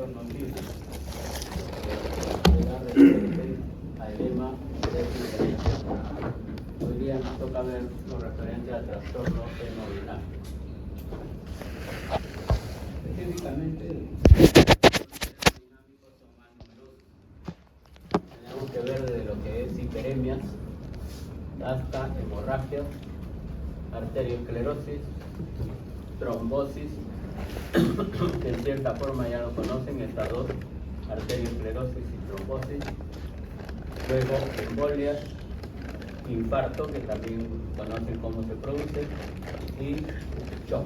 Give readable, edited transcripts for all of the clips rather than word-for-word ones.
trastornos físicos, era referente a edema y hoy día nos toca ver lo referente al trastorno hemodinámico. Específicamente, los dinámicos son más numerosos. Tenemos que ver de lo que es hiperemias hasta hemorragias, arteriosclerosis, trombosis, que en cierta forma ya lo conocen, estas dos, arteriosclerosis y trombosis, luego embolias, infarto, que también conocen cómo se produce, y shock.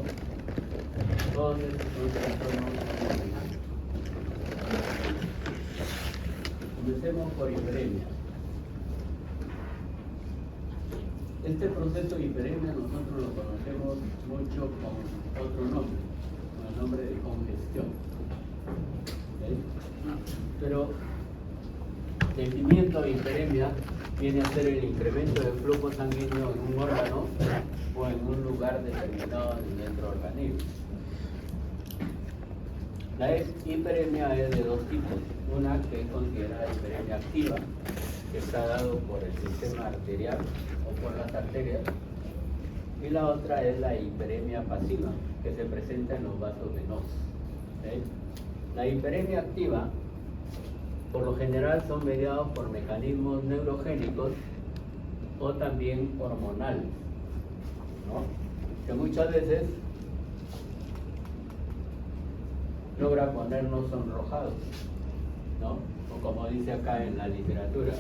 Todos estos son trastornos hemodinámicos. Comencemos por hiperemia. Este proceso de hiperemia nosotros lo conocemos mucho con otro nombre, con el nombre de congestión. ¿Okay? Pero definiendo hiperemia viene a ser el incremento del flujo sanguíneo en un órgano o en un lugar determinado dentro del organismo. La hiperemia es de dos tipos. Una que es considerada hiperemia activa, que está dado por el sistema arterial o por las arterias, y la otra es la hiperemia pasiva, que se presenta en los vasos venosos. ¿Okay? La hiperemia activa, por lo general, son mediados por mecanismos neurogénicos o también hormonales, ¿no? Que muchas veces logra ponernos sonrojados, ¿no? O como dice acá en la literatura,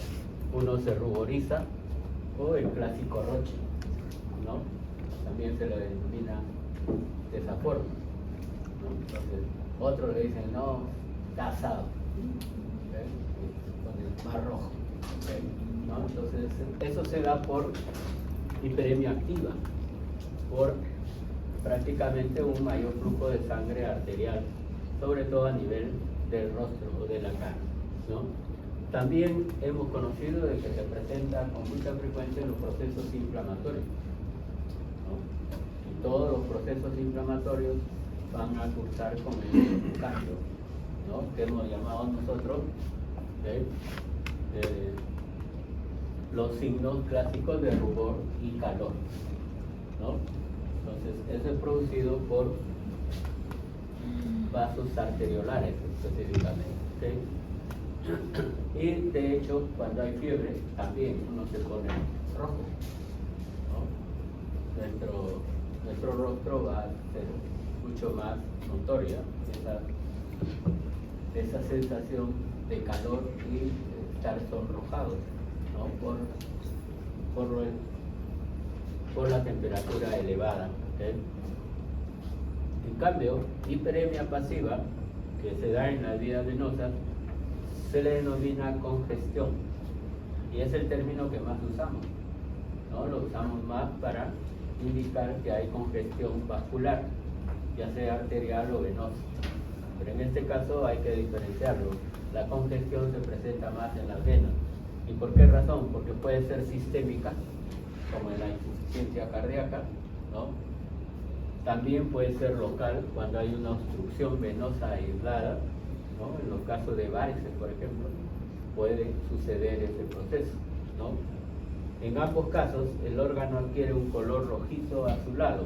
uno se ruboriza, o el clásico roche, ¿no? También se lo denomina de esa forma, ¿no? Entonces, otros le dicen, no, está asado, ¿okay? Con el mar rojo, ¿okay? ¿No? Entonces, eso se da por hiperemia activa, por prácticamente un mayor flujo de sangre arterial, sobre todo a nivel del rostro o de la cara, ¿no? También hemos conocido de que se presenta con mucha frecuencia en los procesos inflamatorios, ¿no? Y todos los procesos inflamatorios van a cursar con el cambio, ¿no? Que hemos llamado nosotros los signos clásicos de rubor y calor, ¿no? Entonces, eso es producido por vasos arteriolares específicamente, ¿okay? Y de hecho, cuando hay fiebre, también uno se pone rojo, ¿no? Nuestro rostro va a ser mucho más notoria esa sensación de calor y estar sonrojados, ¿no? por la temperatura elevada, ¿okay? En cambio, hiperemia pasiva, que se da en las vías venosas, se le denomina congestión, y es el término que más usamos, ¿no? Lo usamos más para indicar que hay congestión vascular, ya sea arterial o venosa, pero en este caso hay que diferenciarlo. La congestión se presenta más en las venas. ¿Y por qué razón? Porque puede ser sistémica, como en la insuficiencia cardíaca, ¿no? También puede ser local, cuando hay una obstrucción venosa aislada, ¿no? En los casos de varices, por ejemplo, puede suceder ese proceso, ¿no? En ambos casos, el órgano adquiere un color rojizo azulado,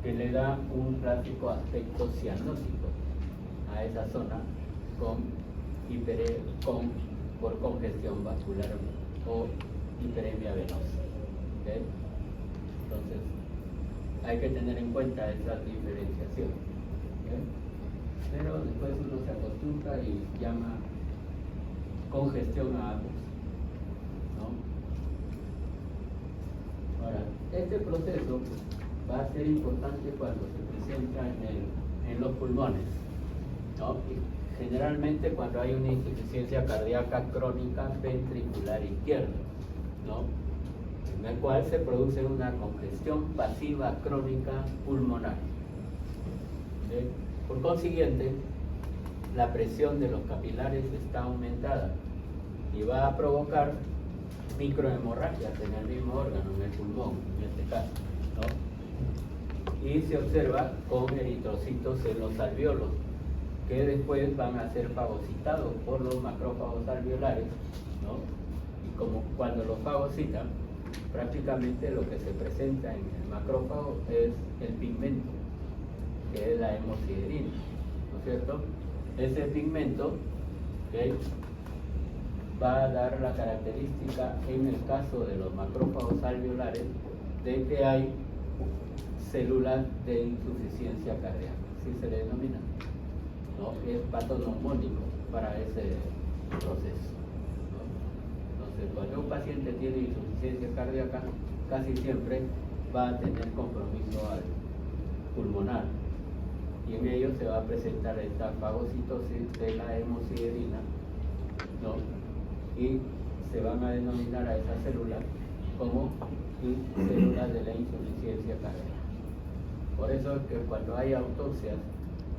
que le da un clásico aspecto cianótico a esa zona por congestión vascular o hiperemia venosa, ¿okay? Entonces, hay que tener en cuenta esa diferenciación, ¿okay? Pero después uno se acostumbra y llama congestión a ambos, ¿no? Ahora, este proceso va a ser importante cuando se presenta en los pulmones, ¿no? Y generalmente cuando hay una insuficiencia cardíaca crónica ventricular izquierda, ¿no? En el cual se produce una congestión pasiva crónica pulmonar, ¿sí? Por consiguiente, la presión de los capilares está aumentada y va a provocar microhemorragias en el mismo órgano, en el pulmón, en este caso, ¿no? Y se observa con eritrocitos en los alvéolos, que después van a ser fagocitados por los macrófagos alveolares, ¿no? Y como cuando los fagocitan, prácticamente lo que se presenta en el macrófago es el pigmento, que es la hemosiderina, ¿no es cierto? Ese pigmento, ¿okay?, va a dar la característica en el caso de los macrófagos alveolares de que hay células de insuficiencia cardíaca, así se le denomina, ¿no? Es patognomónico para ese proceso, ¿no? Entonces, cuando un paciente tiene insuficiencia cardíaca, casi siempre va a tener compromiso al pulmonar, y en ello se va a presentar esta fagocitosis de la hemosiderina, ¿no? Y se van a denominar a esas células como células de la insuficiencia cardíaca. Por eso es que cuando hay autopsias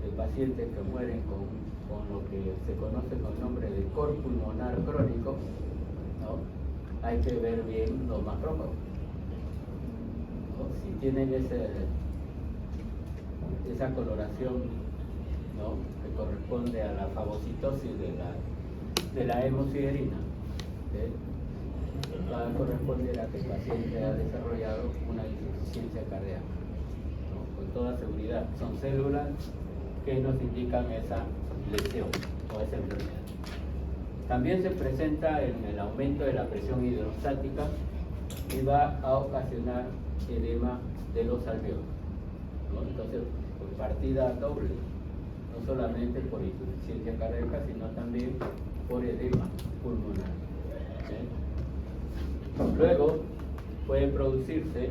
de pacientes que mueren con lo que se conoce con el nombre de cor pulmonar crónico, ¿no?, hay que ver bien los macrófagos, ¿no? Si tienen esa coloración, ¿no?, que corresponde a la fagocitosis de la hemosiderina, ¿sí?, va a corresponder a que el paciente ha desarrollado una insuficiencia cardíaca, ¿no? Con toda seguridad. Son células que nos indican esa lesión o esa enfermedad. También se presenta en el aumento de la presión hidrostática y va a ocasionar edema de los alveolos, ¿no? Entonces, por partida doble, no solamente por insuficiencia cardíaca, sino también por edema pulmonar, ¿sí? Luego puede producirse,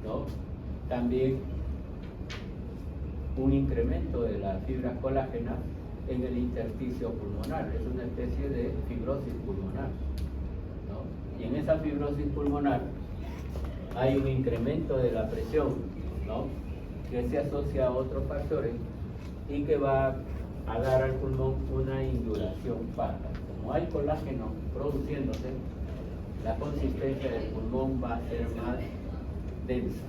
¿no?, también un incremento de las fibras colágenas en el intersticio pulmonar. Es una especie de fibrosis pulmonar, ¿no? Y en esa fibrosis pulmonar hay un incremento de la presión, ¿no?, que se asocia a otros factores y que va a dar al pulmón una induración parda. Como hay colágeno produciéndose, la consistencia del pulmón va a ser más densa,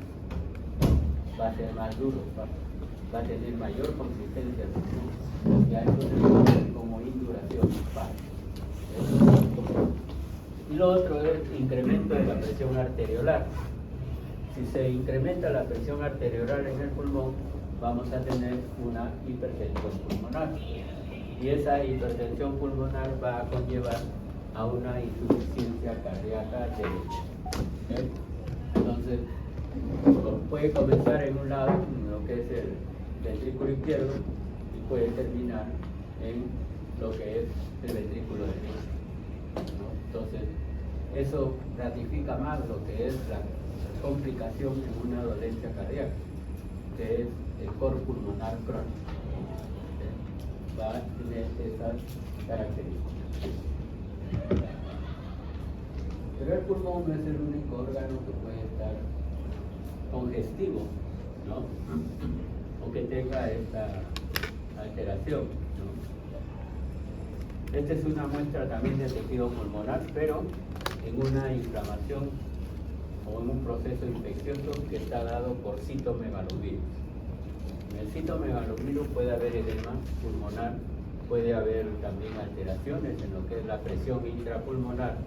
va a ser más duro, va a tener mayor consistencia del pulmón, y a eso se conoce como induración parda. Y lo otro es incremento de la presión arteriolar. Si se incrementa la presión arteriolar en el pulmón, vamos a tener una hipertensión pulmonar, y esa hipertensión pulmonar va a conllevar a una insuficiencia cardíaca derecha, ¿okay? Entonces, puede comenzar en un lado, en lo que es el ventrículo izquierdo, y puede terminar en lo que es el ventrículo derecho, ¿no? Entonces, eso ratifica más lo que es la complicación en una dolencia cardíaca, que es el cor pulmonar crónico, ¿okay? Va a tener esas características. Pero el pulmón no es el único órgano que puede estar congestivo, ¿no?, o que tenga esta alteración, ¿no? Esta es una muestra también de tejido pulmonar, pero en una inflamación o en un proceso infeccioso que está dado por citomegalovirus. En el citomegalovirus puede haber edema pulmonar, puede haber también alteraciones en lo que es la presión intrapulmonar,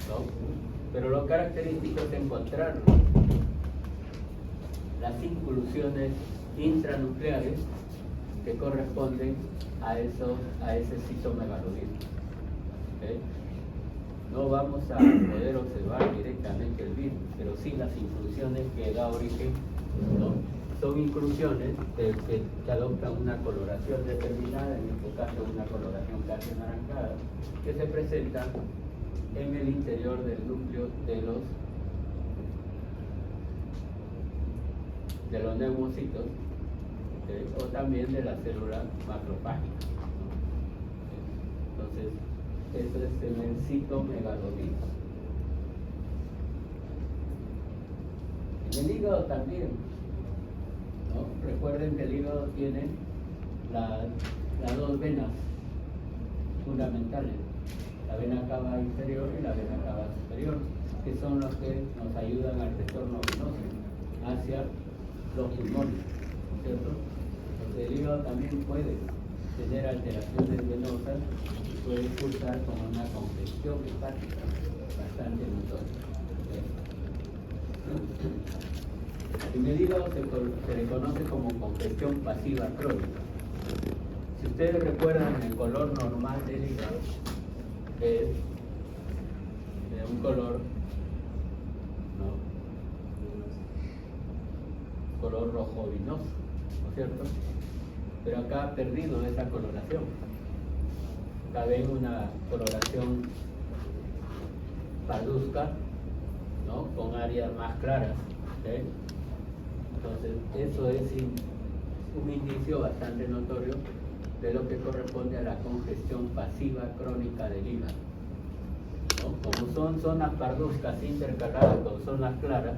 ¿no? Pero lo característico es encontrar las inclusiones intranucleares que corresponden a ese citomegalovirus, ¿okay? No vamos a poder observar directamente el virus, pero sí las inclusiones que da origen, ¿no? Son inclusiones que adoptan una coloración determinada, en este caso una coloración casi anaranjada, que se presenta en el interior del núcleo de los neumocitos, ¿okay?, o también de las células macrofágicas, ¿no? Entonces, eso es en el citomegalovirus. En el hígado también, ¿no? Recuerden que el hígado tiene las dos venas fundamentales, la vena cava inferior y la vena cava superior, que son los que nos ayudan al retorno venoso hacia los pulmones, ¿cierto? Porque el hígado también puede tener alteraciones venosas y puede cursar con una congestión hepática bastante notoria. En el hígado se le conoce como congestión pasiva crónica. Si ustedes recuerdan, el color normal del hígado es de un color, ¿no?, color rojo vinoso, ¿no es cierto? Pero acá ha perdido esa coloración. Acá ven una coloración parduzca, ¿no?, con áreas más claras, ¿sí? Entonces, eso es un indicio bastante notorio de lo que corresponde a la congestión pasiva crónica del hígado, ¿no? Como son zonas parduzcas intercaladas con zonas claras,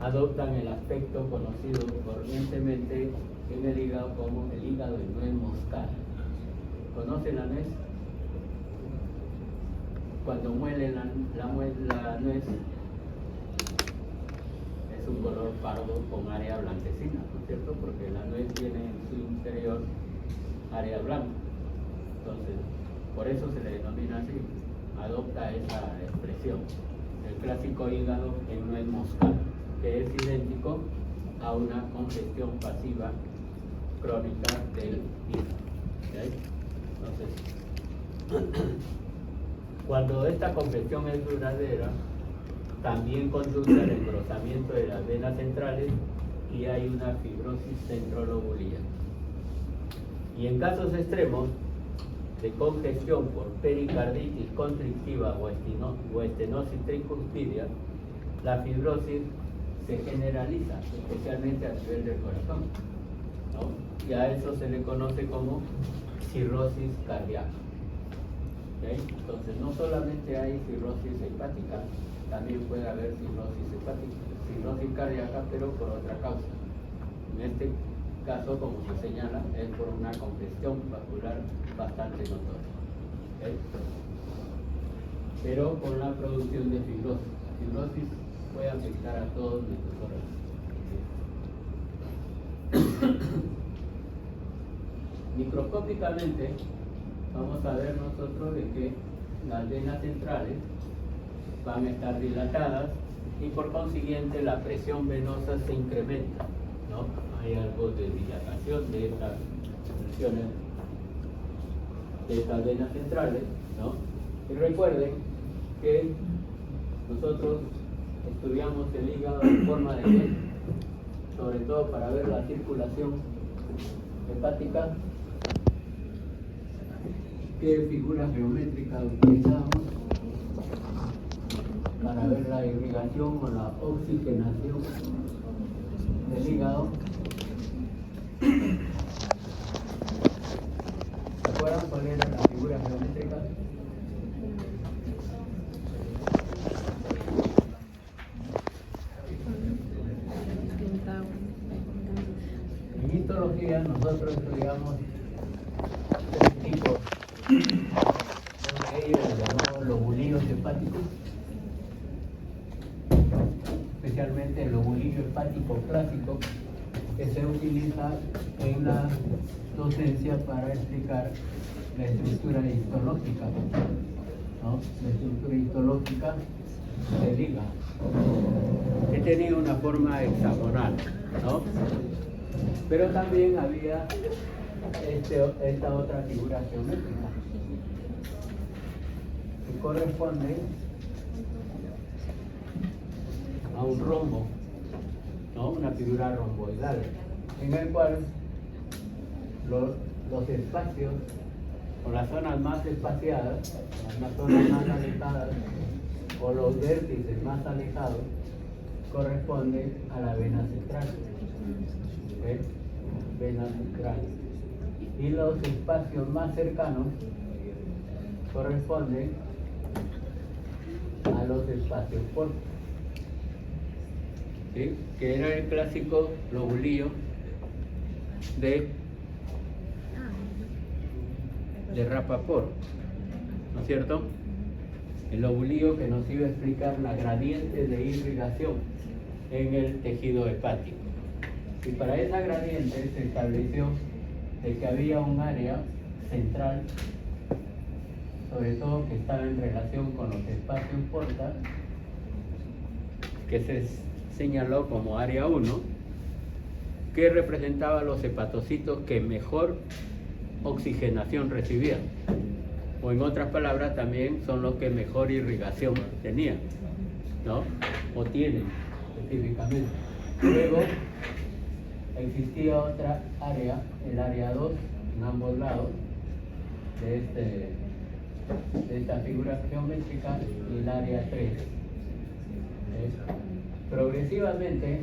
adoptan el aspecto conocido corrientemente en el hígado como el hígado de nuez moscada. ¿Conocen la nuez? Cuando muelen la nuez, es un color pardo con área blanquecina, ¿no es cierto? Porque la nuez tiene en su interior área blanca. Entonces, por eso se le denomina así, adopta esa expresión. El clásico hígado en nuez moscada, que es idéntico a una congestión pasiva crónica del hígado. ¿Okay? Entonces, cuando esta congestión es duradera, también conduce al engrosamiento de las venas centrales y hay una fibrosis centrolobulía. Y en casos extremos de congestión por pericarditis constrictiva o estenosis tricuspidia, la fibrosis se generaliza, especialmente a nivel del corazón, ¿no? Y a eso se le conoce como cirrosis cardíaca. ¿Okay? Entonces, no solamente hay cirrosis hepática, también puede haber cirrosis hepática, cirrosis cardíaca, pero por otra causa. En este caso, como se señala, es por una congestión vascular bastante notoria. ¿Okay? Pero con la producción de fibrosis. La fibrosis puede afectar a todos nuestros órganos. Microscópicamente, vamos a ver nosotros de que las venas centrales van a estar dilatadas y por consiguiente la presión venosa se incrementa, ¿no? Hay algo de dilatación de estas presiones, de estas venas centrales, ¿no? Y recuerden que nosotros estudiamos el hígado en forma de vena, sobre todo para ver la circulación hepática. ¿Qué figuras geométricas utilizamos para ver la irrigación o la oxigenación del hígado? ¿Se acuerdan cuál era la figura geométrica? En histología nosotros estudiamos tres tipos. Uno de ellos se llamó lobulillos hepáticos, especialmente el lobulillo hepático clásico, que se utiliza en la docencia para explicar la estructura histológica, ¿no? La estructura histológica del hígado, que tenía una forma hexagonal, ¿no? Pero también había esta otra figura geométrica que corresponde a un rombo, ¿no? Una figura romboidal, en el cual los espacios o las zonas más espaciadas, las zonas más alejadas o los vértices más alejados corresponden a la vena central, ¿okay? Vena central. Y los espacios más cercanos corresponden a los espacios portos, ¿sí? Que era el clásico lobulillo de Rappaport, ¿no es cierto? El lobulillo que nos iba a explicar la gradiente de irrigación en el tejido hepático. Y para esa gradiente se estableció de que había un área central, sobre todo que estaba en relación con los espacios porta, que se señaló como área 1, que representaba los hepatocitos que mejor oxigenación recibían, o en otras palabras también son los que mejor irrigación tenían, ¿no? O tienen específicamente. Luego existía otra área, el área 2, en ambos lados de esta figura geométrica, y el área 3. Progresivamente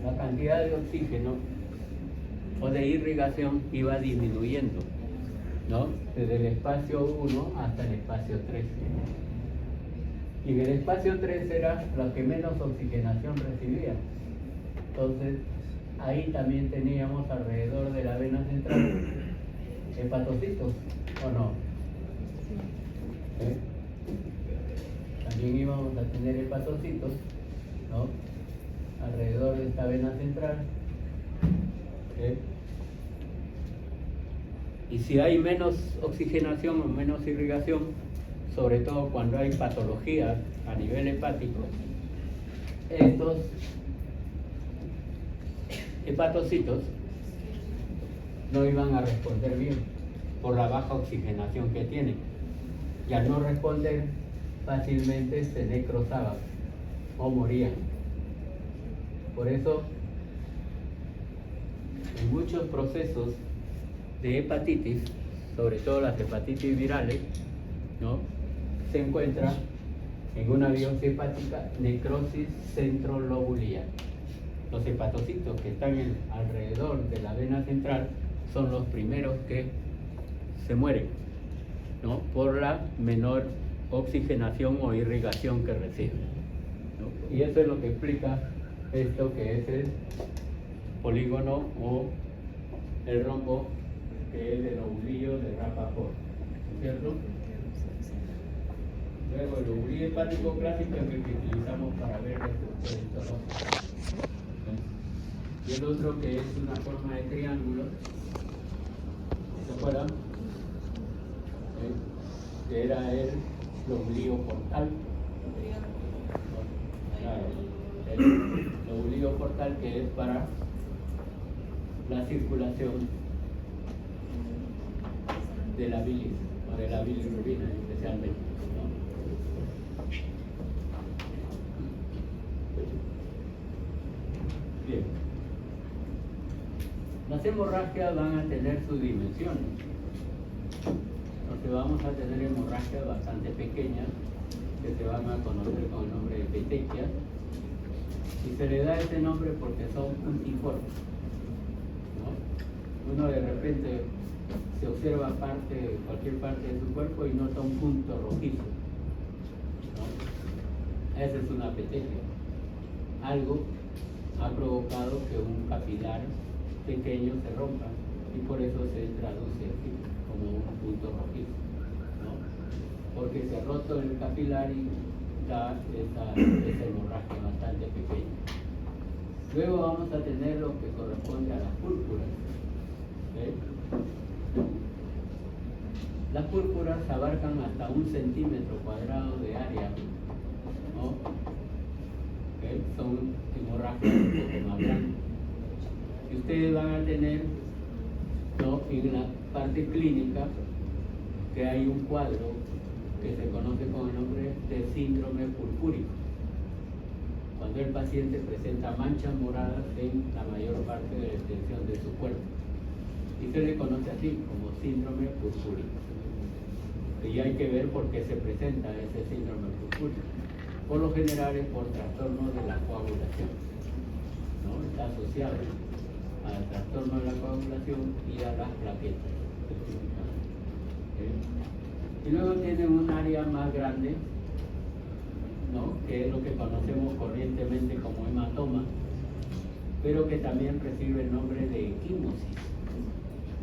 la cantidad de oxígeno o de irrigación iba disminuyendo, ¿no? Desde el espacio 1 hasta el espacio 3. Y en el espacio 3 era los que menos oxigenación recibían. Entonces, ahí también teníamos alrededor de la vena central hepatocitos, ¿o no? También íbamos a tener hepatocitos, ¿no? Alrededor de esta vena central. Y si hay menos oxigenación o menos irrigación, sobre todo cuando hay patología a nivel hepático, estos hepatocitos no iban a responder bien por la baja oxigenación que tienen, y al no responder fácilmente se necrosaban o morían. Por eso en muchos procesos de hepatitis, sobre todo las hepatitis virales, ¿no?, se encuentra en una biopsia hepática necrosis centrolobulía. Los hepatocitos que están alrededor de la vena central son los primeros que se mueren, ¿no?, por la menor oxigenación o irrigación que reciben, ¿no? Y eso es lo que explica esto que es el polígono o el rombo, que es el lobulillo de Rappaport, ¿cierto? Luego el lobulillo hepático clásico es el que utilizamos para ver la estructura histológica. Y el otro que es una forma de triángulo, ¿se acuerdan? Que era el lobulillo portal. El lobulillo portal, que es para la circulación de la bilis, o de la bilirrubina especialmente, ¿no? Bien. Las hemorragias van a tener sus dimensiones. Entonces vamos a tener hemorragias bastante pequeñas, que se van a conocer con el nombre de petequias, y se le da ese nombre porque son puntiformes, ¿no? Uno de repente se observa cualquier parte de su cuerpo y nota un punto rojizo, ¿no? Esa es una petequia. Algo ha provocado que un capilar pequeño se rompa, y por eso se traduce así, como un punto rojizo, ¿no? Porque se ha roto el capilar y da esa hemorragia bastante pequeña. Luego vamos a tener lo que corresponde a las púrpuras. Las púrpuras abarcan hasta 1 centímetro cuadrado de área, ¿no? Son hemorragias un poco más grandes. Y ustedes van a tener, ¿no?, en la parte clínica, que hay un cuadro que se conoce con el nombre de síndrome purpúrico, cuando el paciente presenta manchas moradas en la mayor parte de la extensión de su cuerpo, y se le conoce así como síndrome purpúrico. Y hay que ver por qué se presenta ese síndrome purpúrico. Por lo general es por trastornos de la coagulación, ¿no? Está asociado al trastorno de la coagulación y a las plaquetas. Y luego tiene un área más grande, ¿no?, que es lo que conocemos corrientemente como hematoma, pero que también recibe el nombre de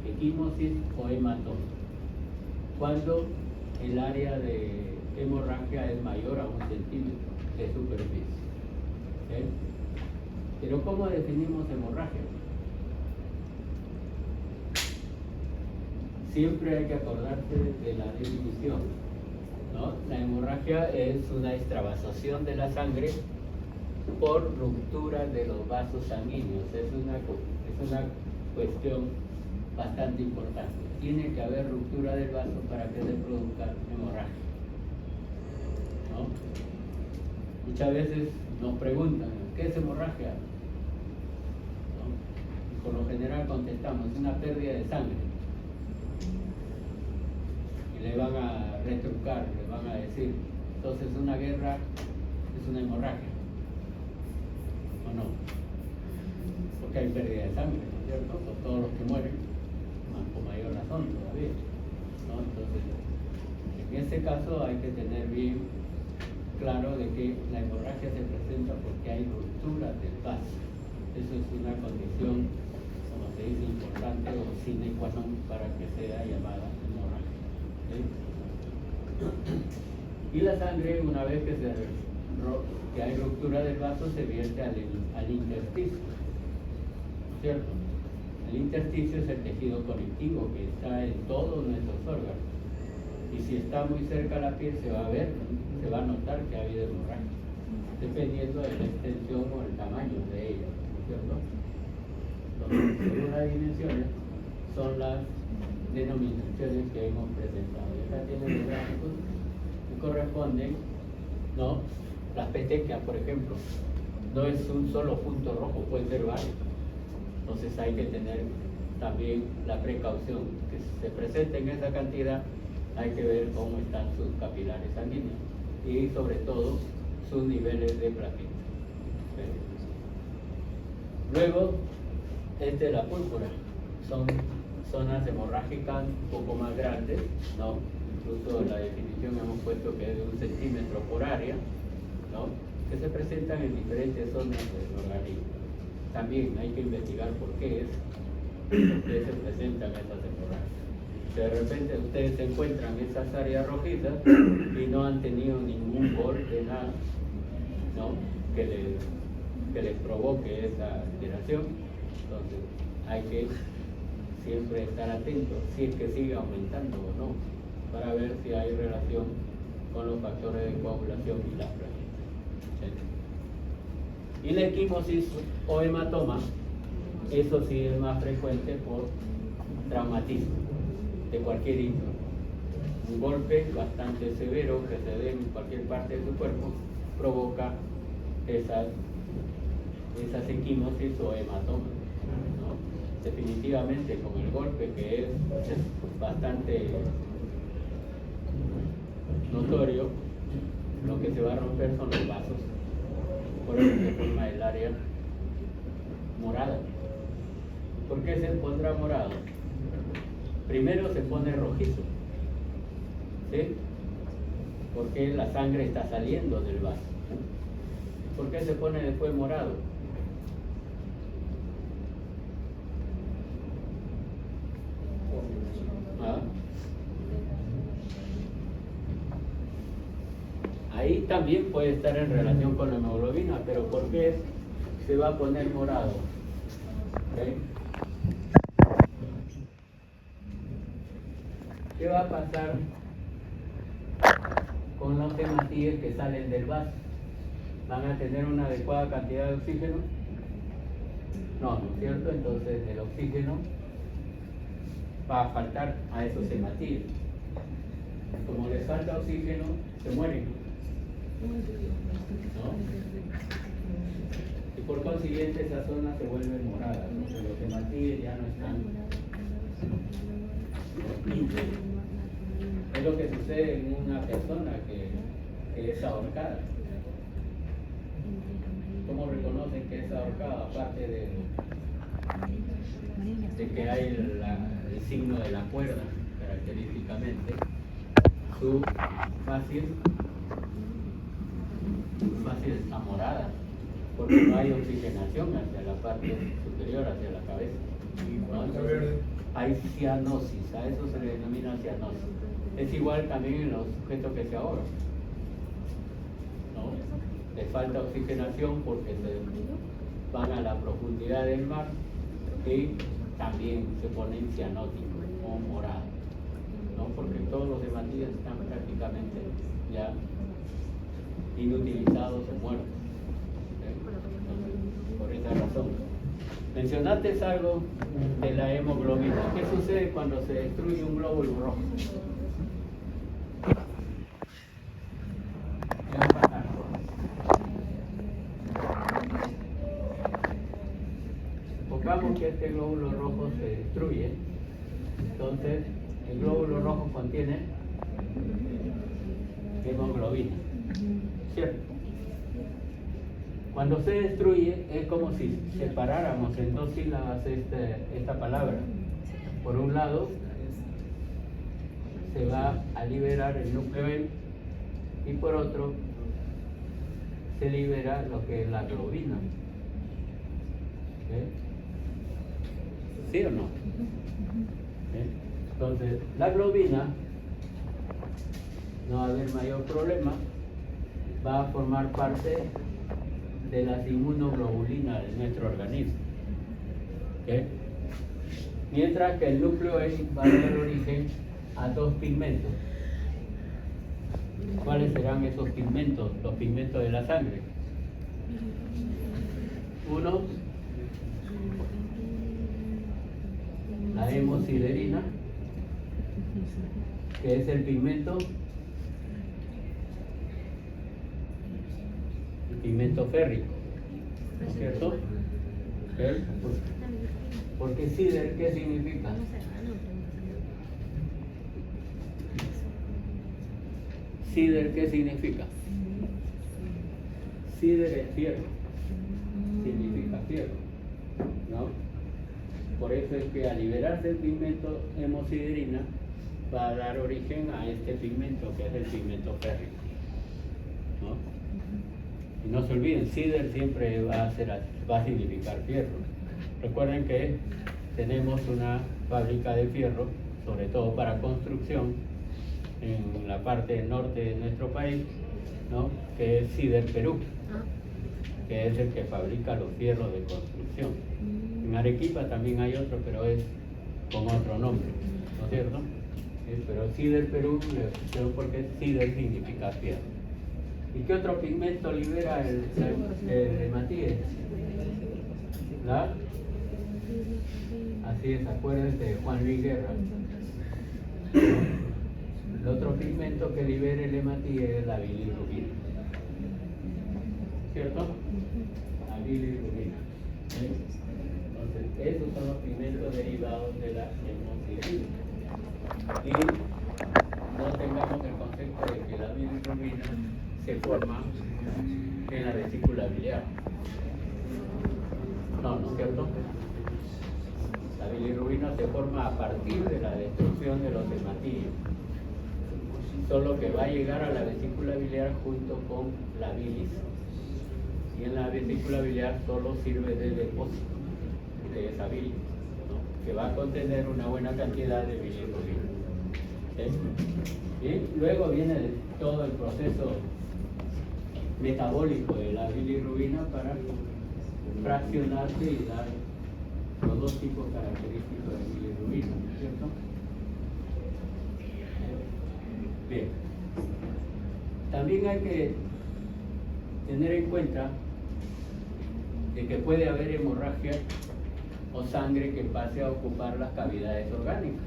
equimosis o hematoma, cuando el área de hemorragia es mayor a 1 centímetro de superficie. Pero ¿cómo definimos hemorragia? Siempre hay que acordarse de la definición, ¿no? La hemorragia es una extravasación de la sangre por ruptura de los vasos sanguíneos. Es una cuestión bastante importante. Tiene que haber ruptura del vaso para que se produzca hemorragia, ¿no? Muchas veces nos preguntan, ¿qué es hemorragia? ¿No? Y por lo general contestamos, es una pérdida de sangre. Y le van a retrucar, le van a decir, entonces una guerra es una hemorragia, ¿o no? Porque hay pérdida de sangre, ¿no es cierto? Por todos los que mueren, más con mayor razón todavía, ¿no? Entonces, en este caso hay que tener bien claro de que la hemorragia se presenta porque hay ruptura del vaso. Eso es una condición, como se dice, importante o sine qua non para que sea llamada hemorragia. ¿Sí? Y la sangre, una vez que hay ruptura del vaso, se vierte al intersticio, ¿cierto? El intersticio es el tejido conectivo que está en todos nuestros órganos. Y si está muy cerca a la piel, se va a ver, se va a notar que ha habido hemorragia, dependiendo de la extensión o el tamaño de ella, ¿cierto? Entonces, según las dimensiones, son las denominaciones que hemos presentado. Y acá tienen los gráficos que corresponden, ¿no? Las petecias, por ejemplo, no es un solo punto rojo, puede ser varios. Entonces hay que tener también la precaución que se presente en esa cantidad. Hay que ver cómo están sus capilares sanguíneos y sobre todo sus niveles de plaquetas. Luego, la púrpura. Son zonas hemorrágicas un poco más grandes, ¿no? Incluso la definición hemos puesto que es de 1 centímetro por área, ¿no? Que se presentan en diferentes zonas del organismo. También hay que investigar por qué se presentan esas hemorragias. De repente ustedes se encuentran esas áreas rojizas y no han tenido ningún golpe, nada, ¿no? que les provoque esa alteración. Entonces hay que siempre estar atentos si es que sigue aumentando o no, para ver si hay relación con los factores de coagulación y las plaquetas. ¿Sí? Y la equimosis o hematoma, eso sí es más frecuente por traumatismo de cualquier índole. Un golpe bastante severo que se dé en cualquier parte de su cuerpo provoca esas equimosis o hematomas, ¿no? Definitivamente con el golpe, que es bastante notorio, lo que se va a romper son los vasos, por eso se forma el área morada. ¿Por qué se pondrá morado? Primero se pone rojizo, ¿sí? Porque la sangre está saliendo del vaso. ¿Por qué se pone después morado? ¿Ah? Ahí también puede estar en relación con la hemoglobina, pero ¿por qué se va a poner morado? ¿Okay? ¿Qué va a pasar con los hematíes que salen del vaso? ¿Van a tener una adecuada cantidad de oxígeno? No, ¿no es cierto? Entonces el oxígeno va a faltar a esos hematíes. Como les falta oxígeno, se mueren, ¿no? Y por consiguiente esa zona se vuelve morada, ¿no? Los hematíes ya no están. Es lo que sucede en una persona que es ahorcada. ¿Cómo reconocen que es ahorcada? Aparte de que hay el signo de la cuerda, característicamente, su fácil está morada, porque no hay oxigenación hacia la parte superior, hacia la cabeza, ¿no? Entonces, hay cianosis, a eso se le denomina cianosis. Es igual también en los sujetos que se ahogan, ¿no? Les falta oxigenación porque van a la profundidad del mar y también se ponen cianóticos o morados, ¿no? Porque todos los hematíes están prácticamente ya inutilizados o muertos. Por esa razón. Mencionaste algo de la hemoglobina. ¿Qué sucede cuando se destruye un glóbulo rojo? ¿Qué va a pasar? Supongamos que este glóbulo rojo se destruye. Entonces, el glóbulo rojo contiene hemoglobina, ¿cierto? Cuando se destruye es como si separáramos en dos sílabas esta palabra. Por un lado, se va a liberar el núcleo N y por otro, se libera lo que es la globina. ¿Sí o no? Entonces, la globina, no va a haber mayor problema, va a formar parte de las inmunoglobulinas de nuestro organismo. Mientras que el núcleo N va a dar origen a dos pigmentos. ¿Cuáles serán esos pigmentos? Los pigmentos de la sangre. Uno, la hemosiderina, que es el pigmento férrico, ¿no es cierto? Porque sider, ¿qué significa? Sider, ¿qué significa? Sider es fierro, significa fierro, ¿no? Por eso es que al liberarse el pigmento hemosiderina va a dar origen a este pigmento que es el pigmento férrico, ¿no? Y no se olviden, sider siempre va a significar fierro. Recuerden que tenemos una fábrica de fierro, sobre todo para construcción, en la parte norte de nuestro país, ¿no? Que es Sider Perú, que es el que fabrica los fierros de construcción. En Arequipa también hay otro, pero es con otro nombre, ¿no es cierto? Pero Sider Perú, porque Sider significa fierro. ¿Y qué otro pigmento libera el hematíes? Así es, acuérdense de Juan Luis Guerra. El otro pigmento que libera el hematíes es la bilirrubina, ¿cierto? La bilirrubina. Entonces, esos son los pigmentos derivados de la hemosiderina. Y no tengamos el concepto de que la bilirrubina se forma en la vesícula biliar. No, ¿no es cierto? La bilirrubina se forma a partir de la destrucción de los hematíes. Solo que va a llegar a la vesícula biliar junto con la bilis. Y en la vesícula biliar solo sirve de depósito de esa bilis, ¿no? Que va a contener una buena cantidad de bilirrubina. Y luego viene todo el proceso metabólico de la bilirrubina para fraccionarse y dar los dos tipos característicos de bilirrubina, ¿cierto? Bien. También hay que tener en cuenta de que puede haber hemorragia o sangre que pase a ocupar las cavidades orgánicas,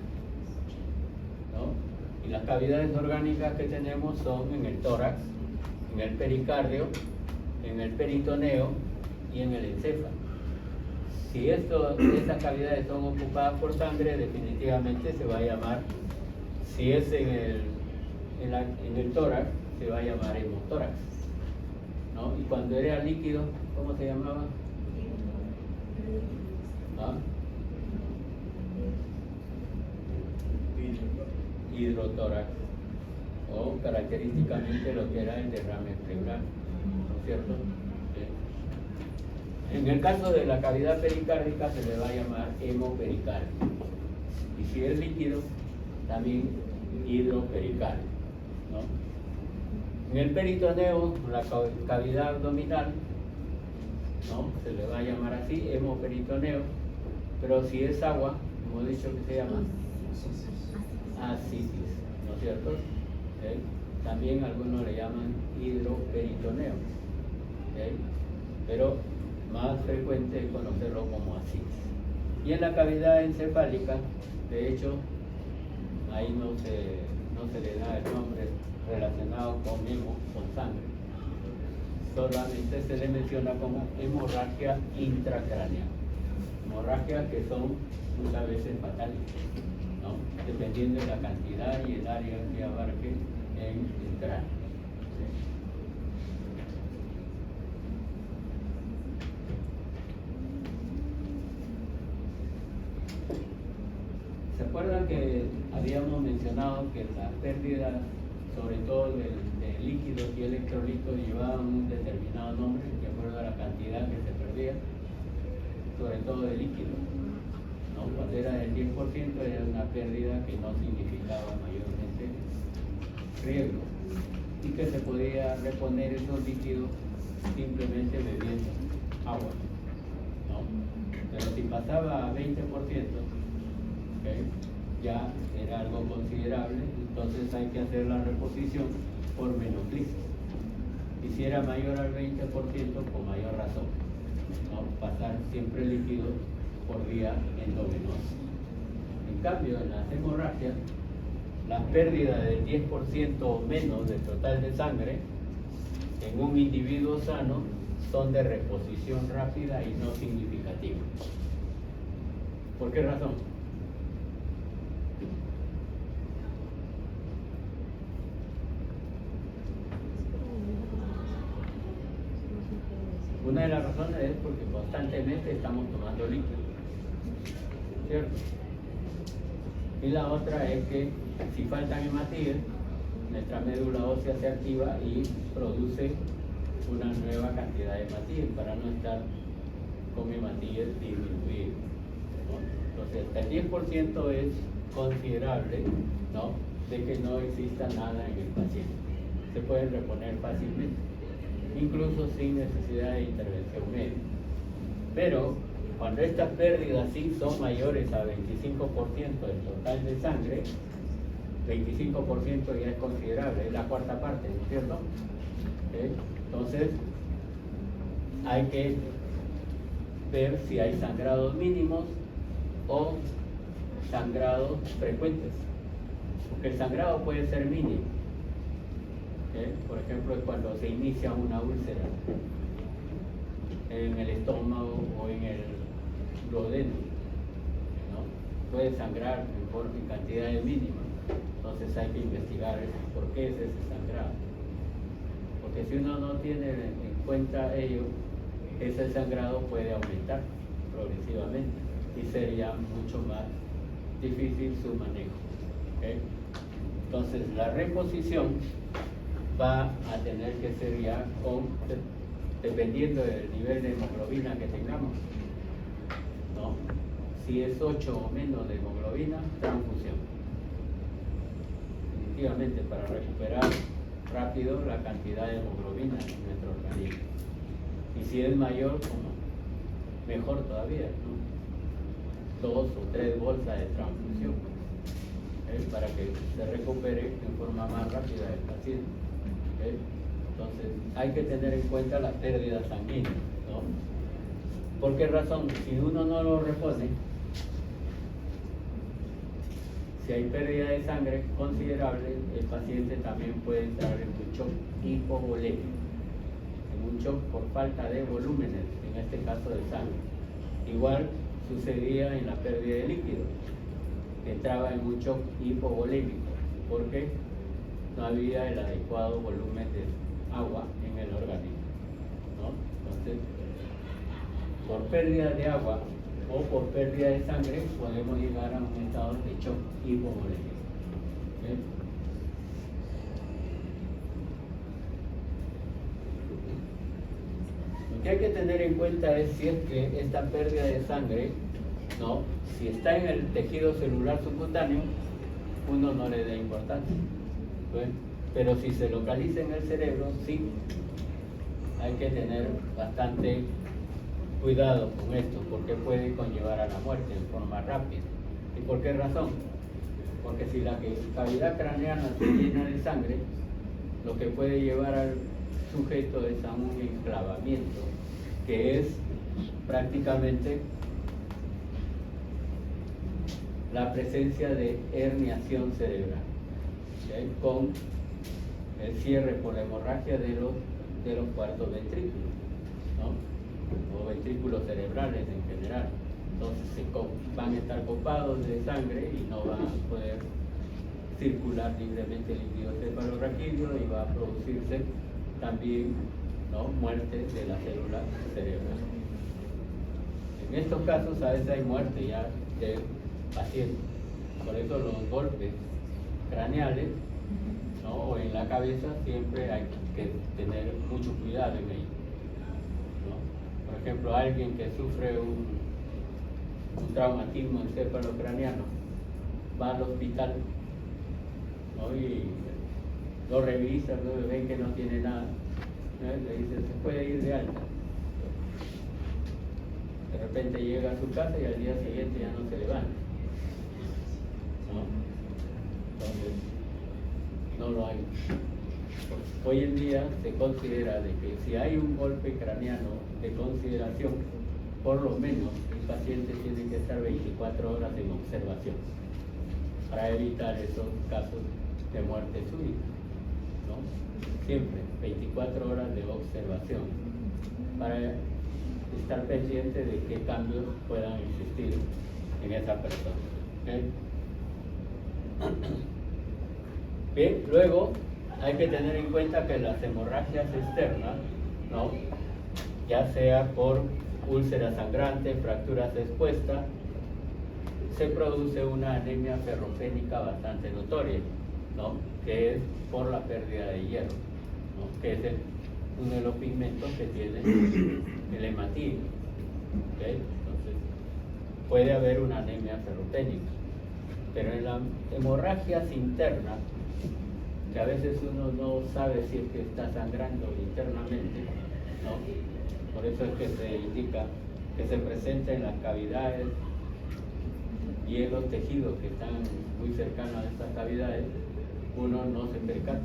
¿no? Y las cavidades orgánicas que tenemos son en el tórax, en el pericardio, en el peritoneo y en el encéfalo. Si esas cavidades son ocupadas por sangre, definitivamente se va a llamar, si es en el tórax, se va a llamar hemotórax, ¿no? Y cuando era líquido, ¿cómo se llamaba? ¿Ah? Hidrotórax, o característicamente lo que era el derrame pleural, ¿no es cierto? En el caso de la cavidad pericárdica se le va a llamar hemopericardio, y si es líquido, también hidropericardio, ¿no? En el peritoneo, la cavidad abdominal, ¿no? Se le va a llamar así, hemoperitoneo, pero si es agua, hemos dicho que se llama ascitis, ¿no es cierto? ¿Okay? También algunos le llaman hidroperitoneo, ¿okay? Pero más frecuente es conocerlo como ascitis. Y en la cavidad encefálica, de hecho, ahí no se le da el nombre relacionado con hemo, con sangre. Solamente se le menciona como hemorragia intracraneal. Hemorragias que son muchas veces fatales, ¿no? Dependiendo de la cantidad y el área que abarque en el cráneo. ¿Sí? ¿Se acuerdan que habíamos mencionado que las pérdidas, sobre todo de líquidos y electrolitos, llevaban un determinado nombre de acuerdo a la cantidad que se perdía, sobre todo de líquidos, ¿no? Cuando era del 10% era una pérdida que no significaba mayormente riesgo y que se podía reponer esos líquidos simplemente bebiendo agua, ¿no? Pero si pasaba a 20%, ¿okay? Ya era algo considerable, entonces hay que hacer la reposición por menoclisis. Y si era mayor al 20%, con mayor razón, ¿no? Pasar siempre líquido por vía endovenosa. En cambio, en las hemorragias, las pérdidas del 10% o menos del total de sangre en un individuo sano son de reposición rápida y no significativa. ¿Por qué razón? Una de las razones es porque constantemente estamos tomando líquido, ¿cierto? Y la otra es que si faltan hematíes, nuestra médula ósea se activa y produce una nueva cantidad de hematíes para no estar con hematíes disminuidos, ¿no? Entonces, hasta el 10% es considerable, ¿no?, de que no exista nada en el paciente. Se pueden reponer fácilmente, incluso sin necesidad de intervención médica. Pero cuando estas pérdidas sí son mayores a 25% del total de sangre, 25% ya es considerable, es la cuarta parte, ¿no es cierto? ¿Okay? Entonces, hay que ver si hay sangrados mínimos o sangrados frecuentes, porque el sangrado puede ser mínimo. Por ejemplo, cuando se inicia una úlcera en el estómago o en el duodeno, ¿no? Puede sangrar en cantidades mínimas. Entonces hay que investigar por qué es ese sangrado. Porque si uno no tiene en cuenta ello, ese sangrado puede aumentar progresivamente y sería mucho más difícil su manejo. ¿Okay? Entonces la reposición va a tener que ser ya dependiendo del nivel de hemoglobina que tengamos, ¿no? Si es 8 o menos de hemoglobina, transfusión. Definitivamente para recuperar rápido la cantidad de hemoglobina en nuestro organismo. Y si es mayor, como mejor todavía, ¿no? 2 o 3 bolsas de transfusión, para que se recupere en forma más rápida el paciente. Entonces hay que tener en cuenta las pérdidas sanguíneas, ¿no? ¿Por qué razón? Si uno no lo repone, si hay pérdida de sangre considerable, el paciente también puede entrar en un shock hipovolémico, en un shock por falta de volúmenes, en este caso de sangre. Igual sucedía en la pérdida de líquido, entraba en un shock hipovolémico, porque no había el adecuado volumen de agua en el organismo, ¿no? Entonces, por pérdida de agua o por pérdida de sangre podemos llegar a un estado de shock hipovolémico. ¿Okay? Lo que hay que tener en cuenta es si es que esta pérdida de sangre, ¿no?, si está en el tejido celular subcutáneo, uno no le da importancia. Pero si se localiza en el cerebro, sí, hay que tener bastante cuidado con esto, porque puede conllevar a la muerte en forma rápida. ¿Y por qué razón? Porque si la cavidad craneana se llena de sangre, lo que puede llevar al sujeto es a un enclavamiento, que es prácticamente la presencia de herniación cerebral, ¿okay? Con el cierre por la hemorragia de los cuartos ventrículos, ¿no? O ventrículos cerebrales en general. Entonces van a estar copados de sangre y no van a poder circular libremente el líquido cefalorraquídeo y va a producirse también, ¿no?, muerte de la célula cerebral. En estos casos a veces hay muerte ya del paciente. Por eso los golpes craneales, ¿no?, o en la cabeza siempre hay que tener mucho cuidado en ello, ¿no? Por ejemplo, alguien que sufre un traumatismo encefalocraniano va al hospital, ¿no?, y lo revisan, ¿no?, ven que no tiene nada, ¿no?, le dicen se puede ir de alta. De repente llega a su casa y al día siguiente ya no se levanta, ¿no? Entonces no lo hay. Hoy en día se considera de que si hay un golpe craneano de consideración, por lo menos el paciente tiene que estar 24 horas en observación para evitar esos casos de muerte súbita, ¿no? Siempre 24 horas de observación para estar pendiente de qué cambios puedan existir en esa persona, ¿okay? Bien, luego hay que tener en cuenta que las hemorragias externas, ¿no?, ya sea por úlceras sangrantes, fracturas expuestas, se produce una anemia ferropénica bastante notoria, ¿no?, que es por la pérdida de hierro, ¿no?, que es uno de los pigmentos que tiene el hematín, ¿okay? Entonces puede haber una anemia ferropénica, pero en las hemorragias internas, que a veces uno no sabe si es que está sangrando internamente, ¿no?, por eso es que se indica que se presenta en las cavidades y en los tejidos que están muy cercanos a estas cavidades, uno no se percata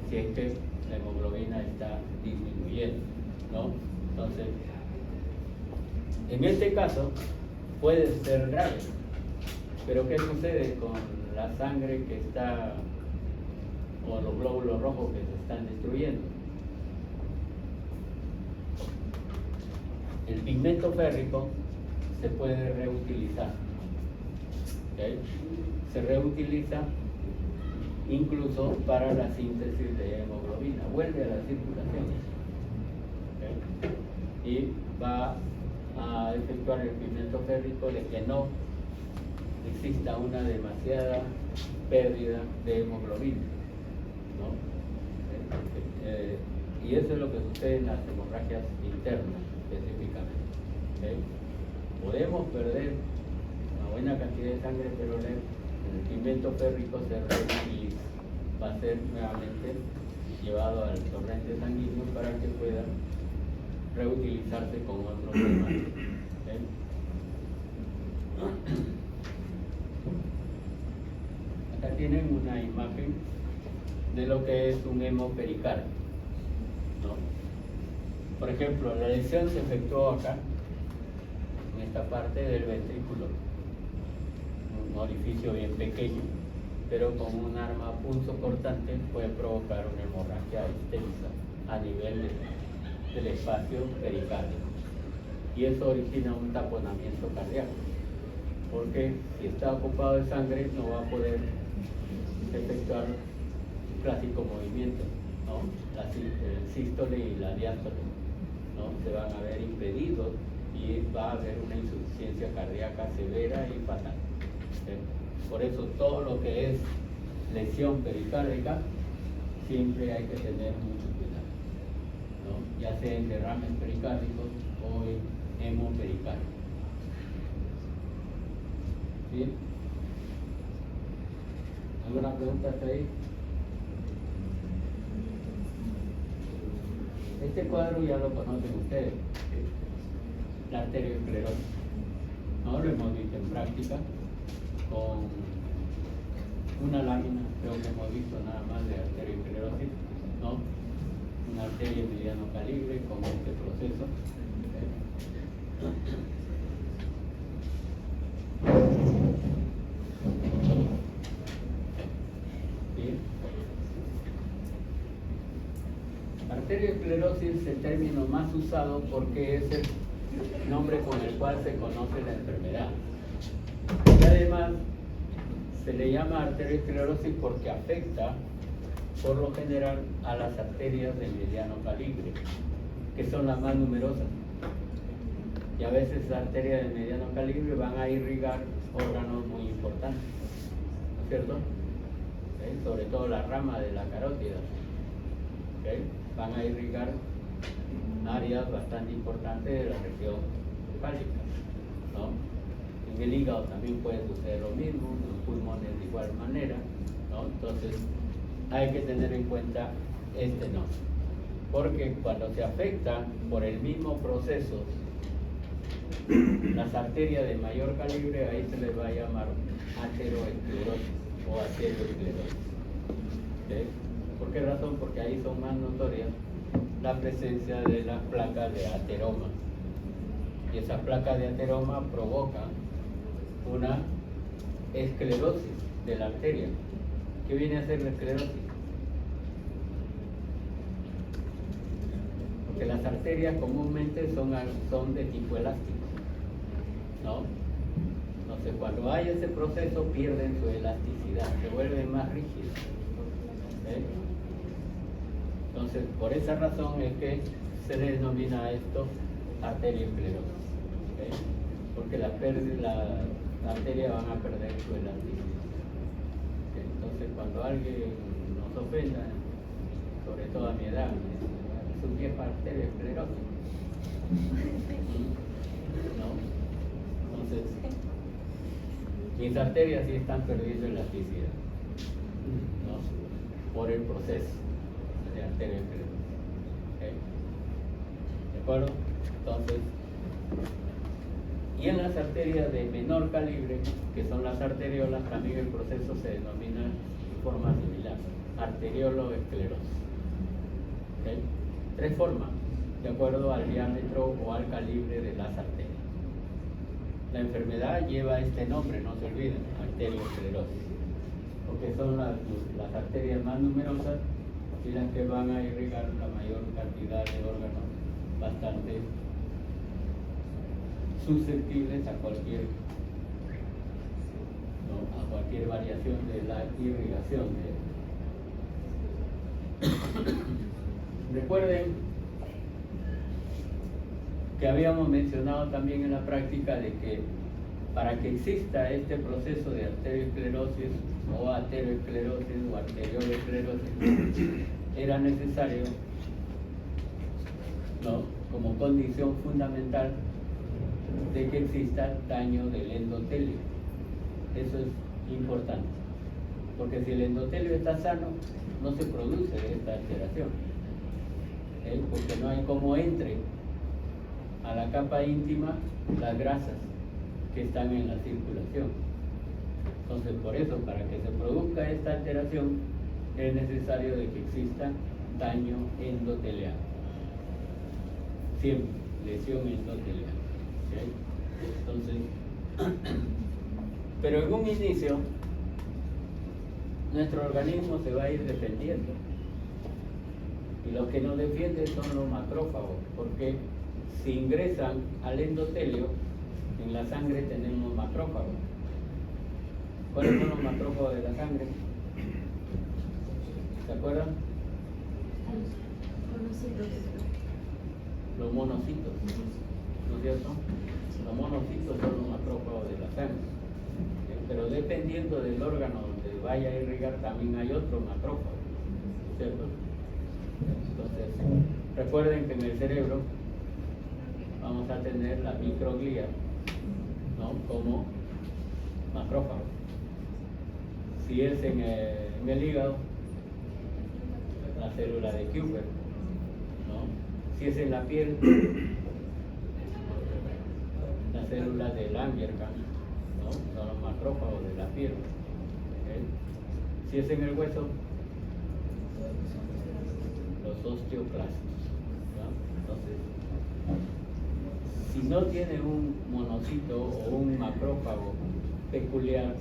si es que la hemoglobina está disminuyendo, ¿no? Entonces, en este caso puede ser grave, pero ¿qué sucede con la sangre que está, o los glóbulos rojos que se están destruyendo? El pigmento férrico se puede reutilizar, ¿okay? Se reutiliza incluso para la síntesis de hemoglobina, vuelve a la circulación, ¿okay? Y va a efectuar el pigmento férrico de que no exista una demasiada pérdida de hemoglobina, ¿no? Y eso es lo que sucede en las hemorragias internas específicamente, ¿okay? Podemos perder una buena cantidad de sangre, pero el pigmento férrico se reutiliza, va a ser nuevamente llevado al torrente sanguíneo para que pueda reutilizarse con otros temas, ¿okay? Acá tienen una imagen de lo que es un hemopericardio, ¿no? Por ejemplo, la lesión se efectuó acá, en esta parte del ventrículo, un orificio bien pequeño, pero con un arma punzocortante puede provocar una hemorragia extensa a nivel del espacio pericárdico, y eso origina un taponamiento cardíaco, porque si está ocupado de sangre no va a poder efectuar un clásico movimiento, ¿no?, el sístole y la diástole, ¿no?, se van a ver impedidos y va a haber una insuficiencia cardíaca severa y fatal, ¿okay? Por eso todo lo que es lesión pericárdica siempre hay que tener mucho cuidado, ¿no?, ya sea en derrames pericárdicos o en hemopericardio. ¿Bien? ¿Alguna pregunta hasta ahí? Este cuadro ya lo conocen ustedes. la arteriosclerosis. ¿No? Lo hemos visto en práctica con una lámina, creo que hemos visto nada más de arteriosclerosis, ¿no? Una arteria de mediano calibre con este proceso. Bien. Arteriosclerosis es el término más usado porque es el nombre con el cual se conoce la enfermedad. Y además se le llama arteriosclerosis porque afecta por lo general a las arterias de mediano calibre, que son las más numerosas. Y a veces las arterias de mediano calibre van a irrigar órganos muy importantes, ¿no es cierto? ¿Okay? Sobre todo la rama de la carótida. ¿Okay? Van a irrigar áreas bastante importantes de la región cefálica, ¿no? En el hígado también puede suceder lo mismo, en los pulmones de igual manera, ¿no? Entonces hay que tener en cuenta este nombre, porque cuando se afecta por el mismo proceso las arterias de mayor calibre, ahí se les va a llamar ateroesclerosis o arteriosclerosis. ¿Okay? ¿Por qué razón? Porque ahí son más notorias la presencia de las placas de ateroma. Y esas placas de ateroma provocan una esclerosis de la arteria. ¿Qué viene a ser la esclerosis? Porque las arterias comúnmente son de tipo elástico, ¿no? Entonces, cuando hay ese proceso, pierden su elasticidad, se vuelven más rígidas. ¿Okay? Entonces, por esa razón es que se le denomina a esto arteriosclerosis. ¿Okay? Porque las arterias van a perder su elasticidad. ¿Okay? Entonces, cuando alguien nos ofenda, sobre todo a mi edad, es un viejo arteriosclerosis. ¿No? Entonces, mis arterias sí están perdiendo elasticidad, ¿no? Por el proceso de arteriosclerosis. ¿Okay? ¿De acuerdo? Entonces, y en las arterias de menor calibre, que son las arteriolas, también el proceso se denomina de forma similar, arterioloesclerosis. ¿Okay? Tres formas, de acuerdo al diámetro o al calibre de las arterias. La enfermedad lleva este nombre, no se olviden, arteriosclerosis, porque son las arterias más numerosas y las que van a irrigar la mayor cantidad de órganos bastante susceptibles a cualquier variación de la irrigación. Recuerden que habíamos mencionado también en la práctica de que para que exista este proceso de arteriosclerosis o ateroesclerosis o arteriolesclerosis era necesario, ¿no?, como condición fundamental de que exista daño del endotelio. Eso es importante, porque si el endotelio está sano, no se produce esta alteración, porque no hay cómo entre a la capa íntima las grasas que están en la circulación. Entonces, por eso, para que se produzca esta alteración, es necesario de que exista daño endotelial. Siempre, lesión endotelial. ¿Okay? Entonces, pero en un inicio, nuestro organismo se va a ir defendiendo. Y los que nos defienden son los macrófagos, porque si ingresan al endotelio, en la sangre tenemos macrófagos. ¿Cuáles son los macrófagos de la sangre? ¿Se acuerdan? Los monocitos, ¿no es cierto? Los monocitos son los macrófagos de la sangre. Pero dependiendo del órgano donde vaya a irrigar, también hay otro macrófago, ¿cierto? Entonces, recuerden que en el cerebro vamos a tener la microglía, ¿no?, como macrófago. Si es en el hígado, la célula de Kupper, ¿no? Si es en la piel, las células de Langerhans, ¿no? Son los macrófagos de la piel. Si es en el hueso, los osteoclastos, ¿no? Entonces, si no tiene un monocito o un macrófago peculiar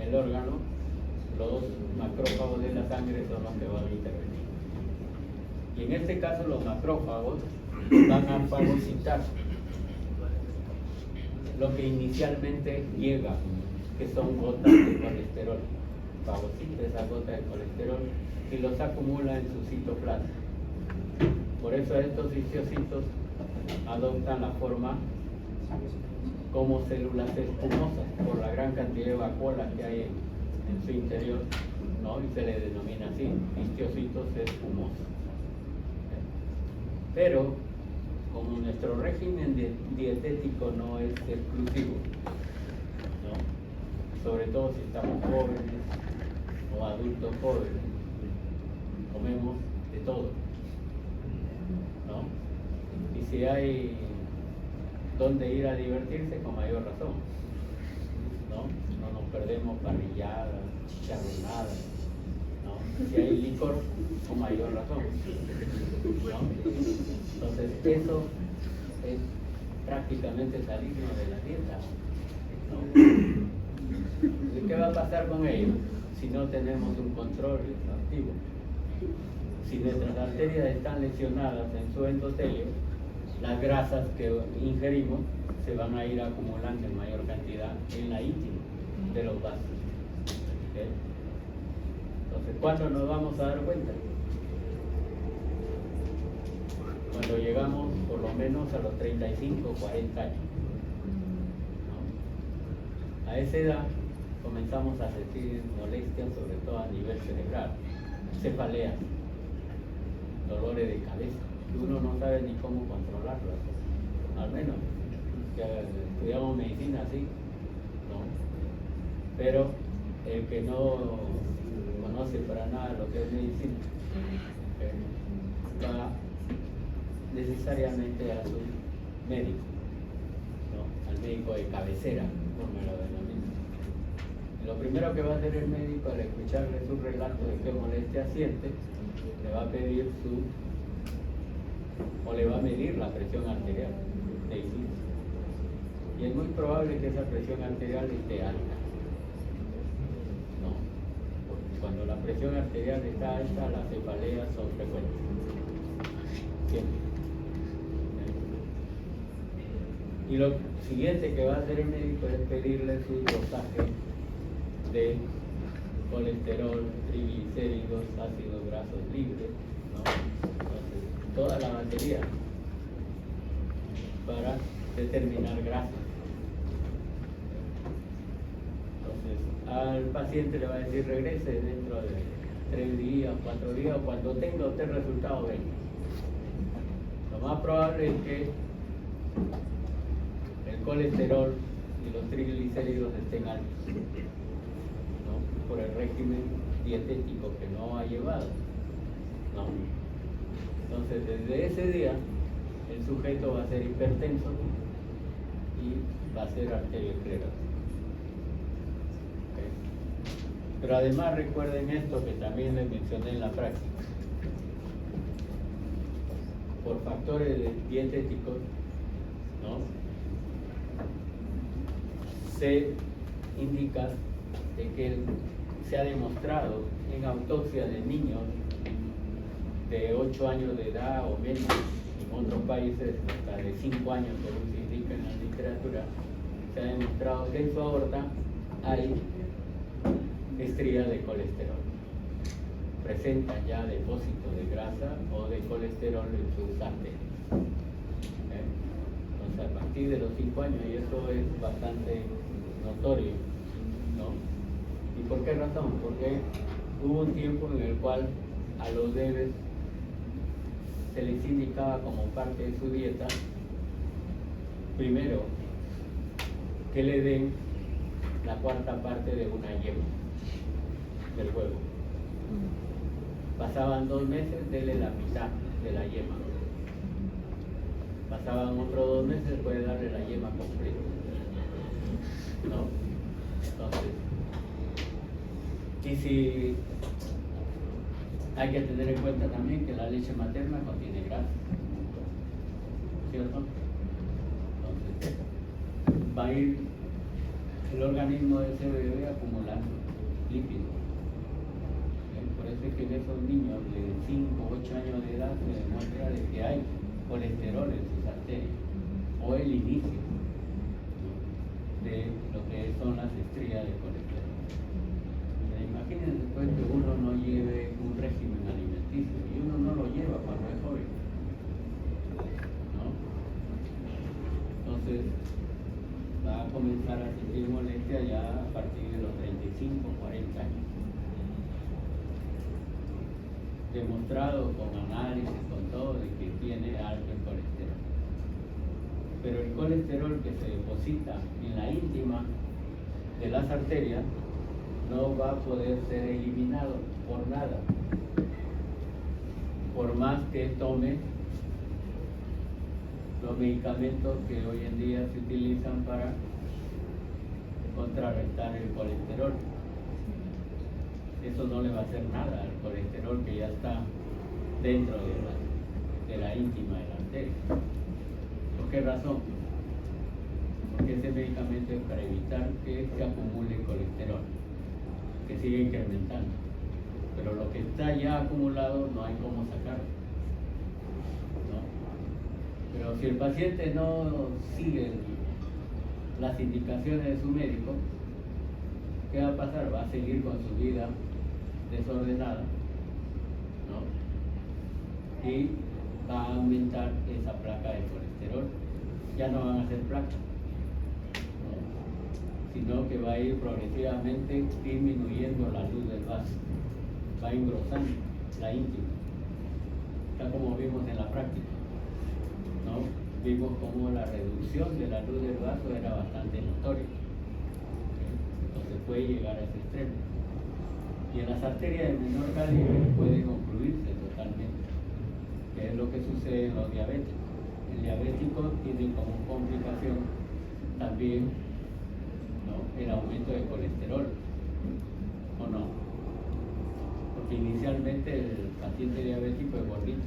el órgano, los macrófagos de la sangre son los que van a intervenir. Y en este caso los macrófagos van a fagocitar lo que inicialmente llega, que son gotas de colesterol. Fagocita esas gotas de colesterol y los acumula en su citoplasma. Por eso estos histocitos adoptan la forma como células espumosas por la gran cantidad de vacuolas que hay en su interior, ¿no? Y se le denomina así, histocitos espumosos. Pero como nuestro régimen dietético no es exclusivo, ¿no? Sobre todo si estamos jóvenes o adultos jóvenes, comemos de todo, ¿no? Y si hay donde ir a divertirse, con mayor razón, ¿no? No nos perdemos parrilladas, chicharronadas, ¿no? Si hay licor, con mayor razón, ¿no? Entonces eso es prácticamente salirnos de la dieta, ¿no? ¿Y qué va a pasar con ello si no tenemos un control activo? Si nuestras arterias están lesionadas en su endotelio, las grasas que ingerimos se van a ir acumulando en mayor cantidad en la íntima de los vasos. ¿Okay? Entonces, ¿cuándo nos vamos a dar cuenta? Cuando llegamos por lo menos a los 35 o 40 años, ¿no? A esa edad comenzamos a sentir molestias, sobre todo a nivel cerebral, cefaleas, dolores de cabeza, que uno no sabe ni cómo controlarlo, al menos que estudiamos medicina así, ¿no? Pero el que no conoce para nada lo que es medicina, va necesariamente a su médico, ¿no? Al médico de cabecera, como me lo denomina. Lo primero que va a hacer el médico al escucharle su relato de qué molestia siente, le va a pedir o le va a medir la presión arterial de inicio. Y es muy probable que esa presión arterial esté alta, ¿no? Porque cuando la presión arterial está alta, las cefaleas son frecuentes. Siempre. Y lo siguiente que va a hacer el médico es pedirle su dosaje de colesterol, triglicéridos, ácidos grasos libres, ¿no? Entonces, toda la batería para determinar grasas. Entonces, al paciente le va a decir regrese dentro de 3 días, 4 días, o cuando tenga usted resultado, venga. Lo más probable es que el colesterol y los triglicéridos estén altos, ¿no? Por el régimen dietético que no ha llevado, ¿no? Entonces, desde ese día, el sujeto va a ser hipertenso y va a ser arteriosclerosis. ¿Okay? Pero además recuerden esto que también les mencioné en la práctica. Por factores dietéticos, ¿no? Se indica de que se ha demostrado en autopsia de niños de 8 años de edad o menos, en otros países hasta de 5 años, según se indica en la literatura, se ha demostrado que en su aorta hay estrías de colesterol. Presentan ya depósitos de grasa o de colesterol en sus arterias. Entonces, a partir de los 5 años, y eso es bastante notorio, ¿no? ¿Y por qué razón? Porque hubo un tiempo en el cual a los bebés se les indicaba como parte de su dieta, primero, que le den la 4ª parte de una yema del huevo. Pasaban 2 meses, denle la mitad de la yema. Pasaban otros 2 meses después de darle la yema completa, ¿no? Entonces, y si hay que tener en cuenta también que la leche materna contiene grasa, ¿cierto? Entonces, va a ir el organismo de ese bebé acumulando lípidos. Por eso es que en esos niños de 5 o 8 años de edad se demuestra de que hay colesterol en sus arterias, o el inicio de lo que son las estrías de colesterol. Imagínense después que uno no lleve un régimen alimenticio, y uno no lo lleva cuando es joven, ¿no? Entonces va a comenzar a sentir molestia ya a partir de los 35, 40 años. Demostrado con análisis, con todo, de que tiene alto el colesterol. Pero el colesterol que se deposita en la íntima de las arterias no va a poder ser eliminado por nada, por más que tome los medicamentos que hoy en día se utilizan para contrarrestar el colesterol. Eso no le va a hacer nada al colesterol que ya está dentro de la íntima de la arteria. ¿Por qué razón? Porque ese medicamento es para evitar que se acumule colesterol, que siga incrementando. Pero lo que está ya acumulado no hay cómo sacarlo, ¿no? Pero si el paciente no sigue las indicaciones de su médico, ¿qué va a pasar? Va a seguir con su vida desordenada, ¿no? Y va a aumentar esa placa de colesterol. Ya no van a ser placas, ¿no? Sino que va a ir progresivamente disminuyendo la luz del vaso, va engrosando la íntima, tal como vimos en la práctica, ¿no? Vimos como la reducción de la luz del vaso era bastante notoria. Entonces puede llegar a ese extremo. Y en las arterias de menor calibre puede concluirse totalmente, que es lo que sucede en los diabéticos. El diabético tiene como complicación también, ¿no?, el aumento de colesterol, ¿o no? Porque inicialmente el paciente diabético es gordito,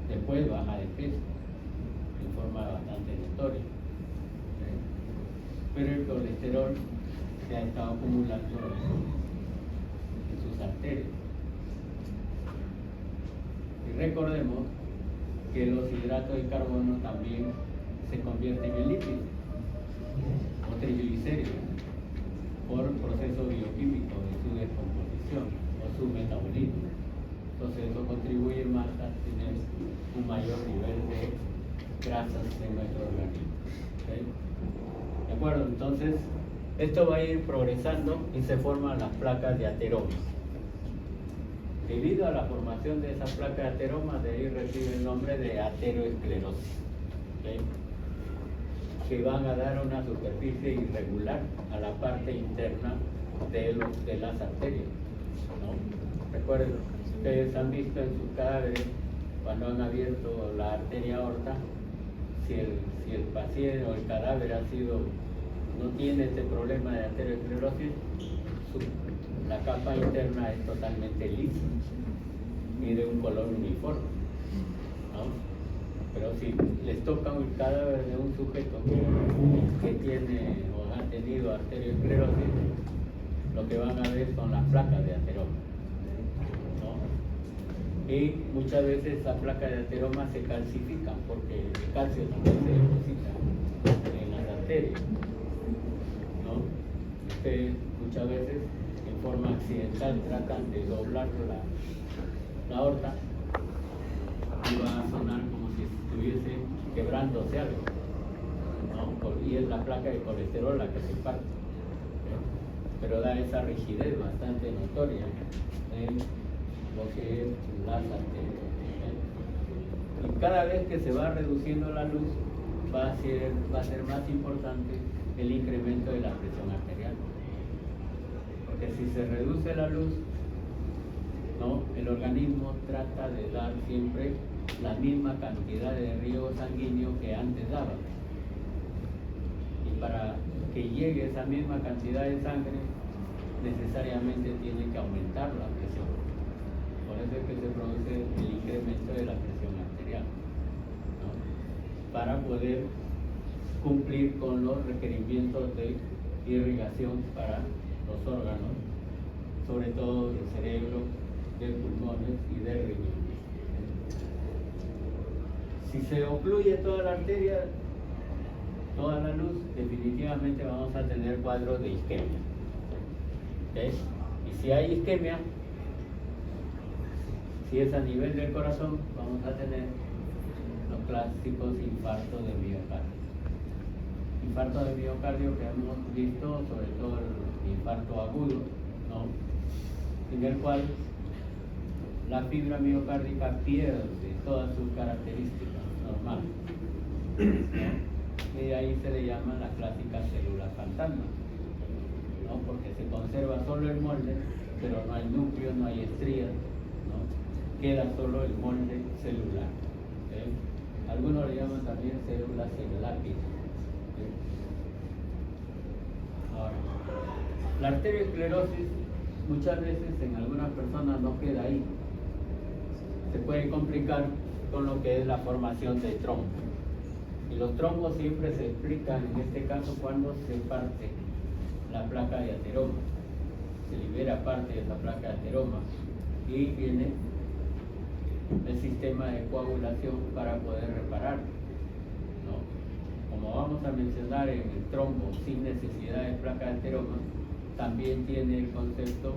después baja de peso en forma bastante notoria, pero el colesterol se ha estado acumulando en sus arterias. Y recordemos que los hidratos de carbono también se convierten en lípidos o triglicéridos por proceso bioquímico de su descomposición o su metabolismo. Entonces eso contribuye más a tener un mayor nivel de grasas en nuestro organismo. ¿Okay? ¿De acuerdo? Entonces esto va a ir progresando y se forman las placas de ateromas. Debido a la formación de esas placas de ateromas, de ahí recibe el nombre de ateroesclerosis, ¿okay?, que van a dar una superficie irregular a la parte interna de las arterias, ¿no? Recuerden, ustedes han visto en sus cadáveres, cuando han abierto la arteria aorta, si el paciente o el cadáver no tiene este problema de ateroesclerosis, la capa interna es totalmente lisa y de un color uniforme, ¿no? Pero si les toca un cadáver de un sujeto que tiene o ha tenido arteriosclerosis, lo que van a ver son las placas de ateroma, ¿no? Y muchas veces esas placas de ateroma se calcifican porque el calcio también se deposita en las arterias, ¿no? Ustedes muchas veces en forma accidental tratan de doblar la aorta y va a sonar como si estuviese quebrándose algo, ¿no? Y es la placa de colesterol la que se parte, ¿sí? Pero da esa rigidez bastante notoria en lo que es las arterias, ¿sí? Y cada vez que se va reduciendo la luz va a ser más importante el incremento de la presión arterial. Porque si se reduce la luz, ¿no?, el organismo trata de dar siempre la misma cantidad de riego sanguíneo que antes daba. Y para que llegue esa misma cantidad de sangre, necesariamente tiene que aumentar la presión. Por eso es que se produce el incremento de la presión arterial, ¿no? Para poder cumplir con los requerimientos de irrigación para los órganos, sobre todo del cerebro, de pulmones y de riñones. Si se ocluye toda la arteria, toda la luz, definitivamente vamos a tener cuadros de isquemia. ¿Okay? Y si hay isquemia, si es a nivel del corazón, vamos a tener los clásicos infartos de miocardio. Infarto de miocardio que hemos visto, sobre todo el infarto agudo, ¿no? En el cual la fibra miocárdica pierde todas sus características normales, ¿no? Y ahí se le llaman las clásicas células fantasma, ¿no? Porque se conserva solo el molde, pero no hay núcleo, no hay estrías, ¿no? Queda solo el molde celular, ¿okay? Algunos le llaman también células lápiz. Ahora, la arteriosclerosis muchas veces en algunas personas no queda ahí. Se puede complicar con lo que es la formación de trombos. Y los trombos siempre se explican, en este caso, cuando se parte la placa de ateroma. Se libera parte de esa placa de ateroma y viene el sistema de coagulación para poder reparar, ¿no? Como vamos a mencionar en el trombo sin necesidad de placa de ateroma, también tiene el concepto,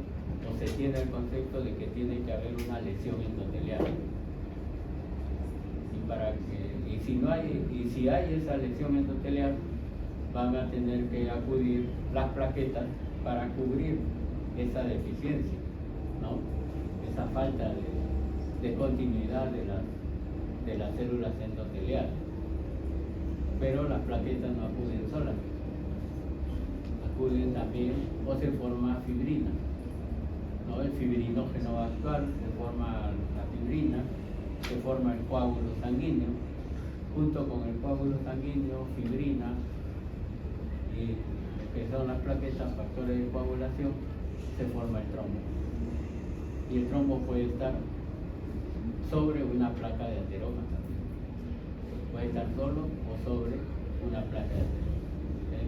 o se tiene el concepto de que tiene que haber una lesión endotelial. Y si hay esa lesión endotelial, van a tener que acudir las plaquetas para cubrir esa deficiencia, ¿no? Esa falta de continuidad de las células endoteliales. Pero las plaquetas no acuden solas, acuden también o se forma fibrina, ¿no? El fibrinógeno va a actuar, se forma la fibrina, se forma el coágulo sanguíneo, junto con el coágulo sanguíneo, fibrina y lo que son las plaquetas, factores de coagulación, se forma el trombo. Y el trombo puede estar sobre una placa de ateroma también. Puede estar solo o sobre una placa de ateroma. ¿Okay?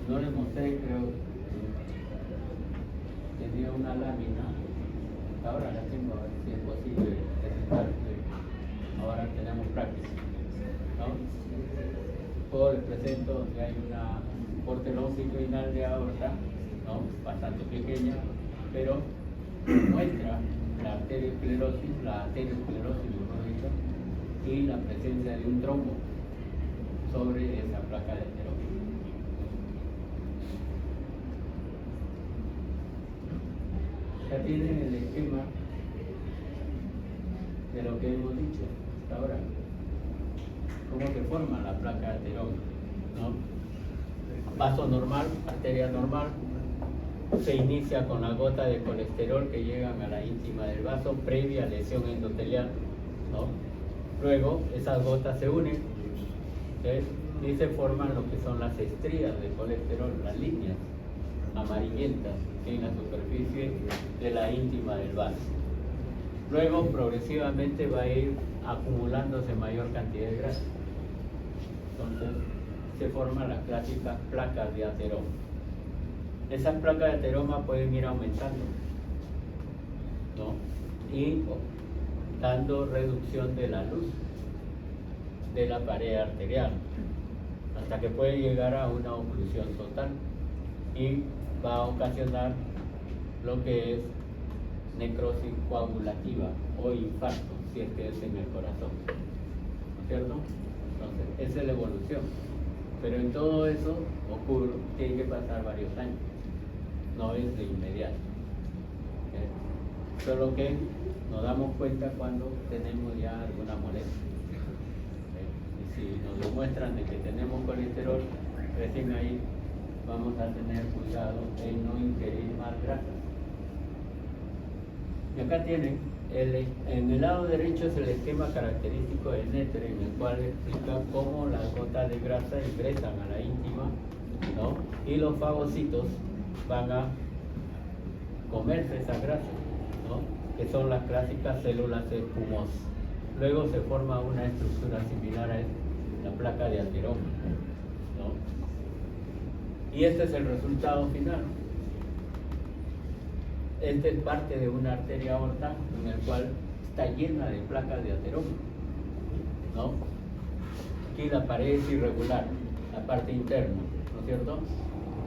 No les mostré, creo, tenía una lámina, ahora la tengo, a ver si es posible presentar, ahora tenemos práctica, ¿no? O les presento donde hay una portelón cicloidal de aorta, ¿no? Bastante pequeña, pero muestra la arteriosclerosis, mejor dicho, y la presencia de un trombo sobre esa placa de ateroma. Ya tienen el esquema de lo que hemos dicho hasta ahora, cómo se forma la placa de ateroma, ¿no? Vaso normal, arteria normal, se inicia con la gota de colesterol que llegan a la íntima del vaso previa lesión endotelial, ¿no? Luego esas gotas se unen, ¿sí? Y se forman lo que son las estrías de colesterol, las líneas amarillentas en la superficie de la íntima del vaso. Luego progresivamente va a ir acumulándose mayor cantidad de grasa. Entonces se forman las clásicas placas de ateroma. Esas placas de ateroma pueden ir aumentando, ¿no? Y dando reducción de la luz de la pared arterial hasta que puede llegar a una oclusión total y va a ocasionar lo que es necrosis coagulativa o infarto, si es que es en el corazón, ¿cierto? Entonces, esa es la evolución. Pero en todo eso tiene que pasar varios años, no es de inmediato. ¿Okay? Solo que nos damos cuenta cuando tenemos ya alguna molestia. ¿Okay? Y si nos demuestran de que tenemos colesterol, recién ahí vamos a tener cuidado en no ingerir más grasas. Y acá tienen En el lado derecho es el esquema característico de Nettere, en el cual explica cómo las gotas de grasa ingresan a la íntima, ¿no? Y los fagocitos van a comerse esa grasa, ¿no? Que son las clásicas células espumosas. Luego se forma una estructura similar a la placa de ateroma, ¿no? Y este es el resultado final. Esta es parte de una arteria aorta en el cual está llena de placas de ateroma, ¿no? Aquí la pared es irregular, la parte interna, ¿no es cierto?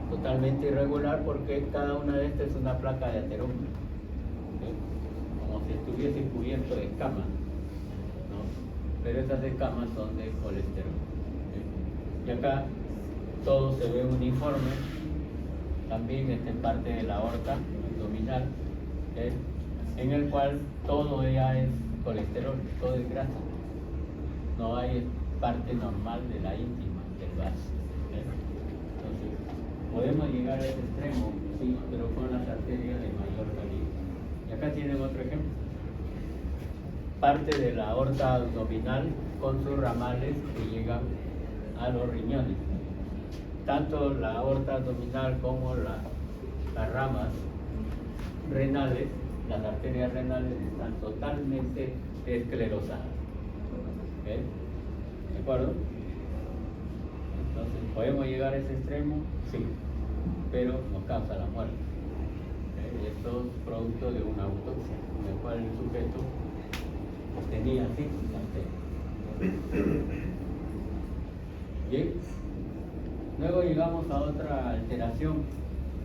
Totalmente irregular porque cada una de estas es una placa de ateroma, ¿sí? Como si estuviese cubierto de escamas, ¿no? Pero esas escamas son de colesterol, ¿sí? Y acá todo se ve uniforme. También esta es parte de la aorta abdominal, ¿sí? En el cual todo ya es colesterol, todo es grasa. No hay parte normal de la íntima del vaso, ¿sí? Entonces, podemos llegar a ese extremo, sí, pero con las arterias de mayor calibre. Y acá tienen otro ejemplo. Parte de la aorta abdominal con sus ramales que llegan a los riñones. Tanto la aorta abdominal como las ramas renales, las arterias renales están totalmente esclerosadas. ¿Okay? ¿De acuerdo? Entonces, ¿podemos llegar a ese extremo? Sí, pero nos causa la muerte. ¿Okay? Esto es producto de una autopsia, en el cual el sujeto tenía así la arteria. Bien. Luego llegamos a otra alteración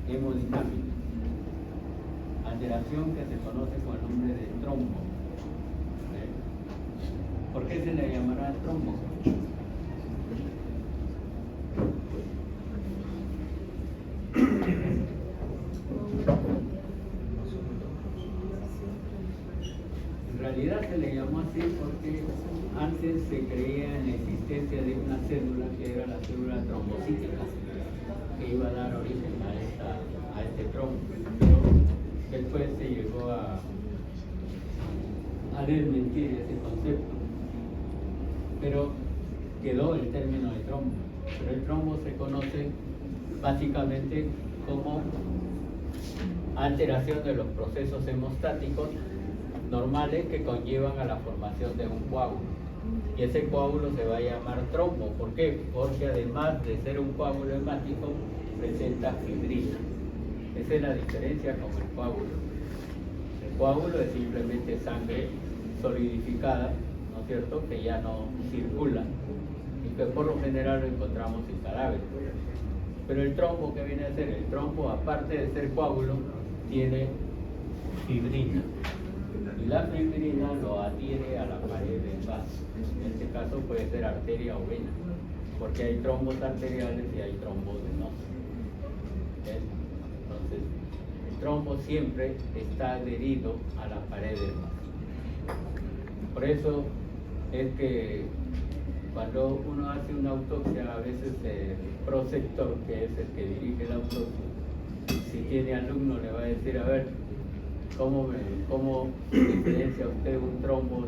hemodinámica, alteración que se conoce con el nombre de trombo. ¿Por qué se le llamará trombo? En realidad se le llamó así porque antes se creía en la existencia de una célula que era la célula trombocítica, que iba a dar origen a este trombo. Pero después se llegó a desmentir ese concepto. Pero quedó el término de trombo. Pero el trombo se conoce básicamente como alteración de los procesos hemostáticos normales que conllevan a la formación de un coágulo. Y ese coágulo se va a llamar trombo. ¿Por qué? Porque además de ser un coágulo hemático, presenta fibrina. Esa es la diferencia con el coágulo. El coágulo es simplemente sangre solidificada, ¿no es cierto?, que ya no circula y que por lo general lo encontramos en cadáveres. Pero el trombo, ¿qué viene a ser? El trombo, aparte de ser coágulo, tiene fibrina. Y la fibrina lo adhiere a la pared del vaso. En este caso puede ser arteria o vena, porque hay trombos arteriales y hay trombos venosos. Entonces, el trombo siempre está adherido a la pared del vaso. Por eso es que cuando uno hace una autopsia, a veces el prosector, que es el que dirige la autopsia, si tiene alumno le va a decir, a ver, ¿cómo diferencia usted un trombo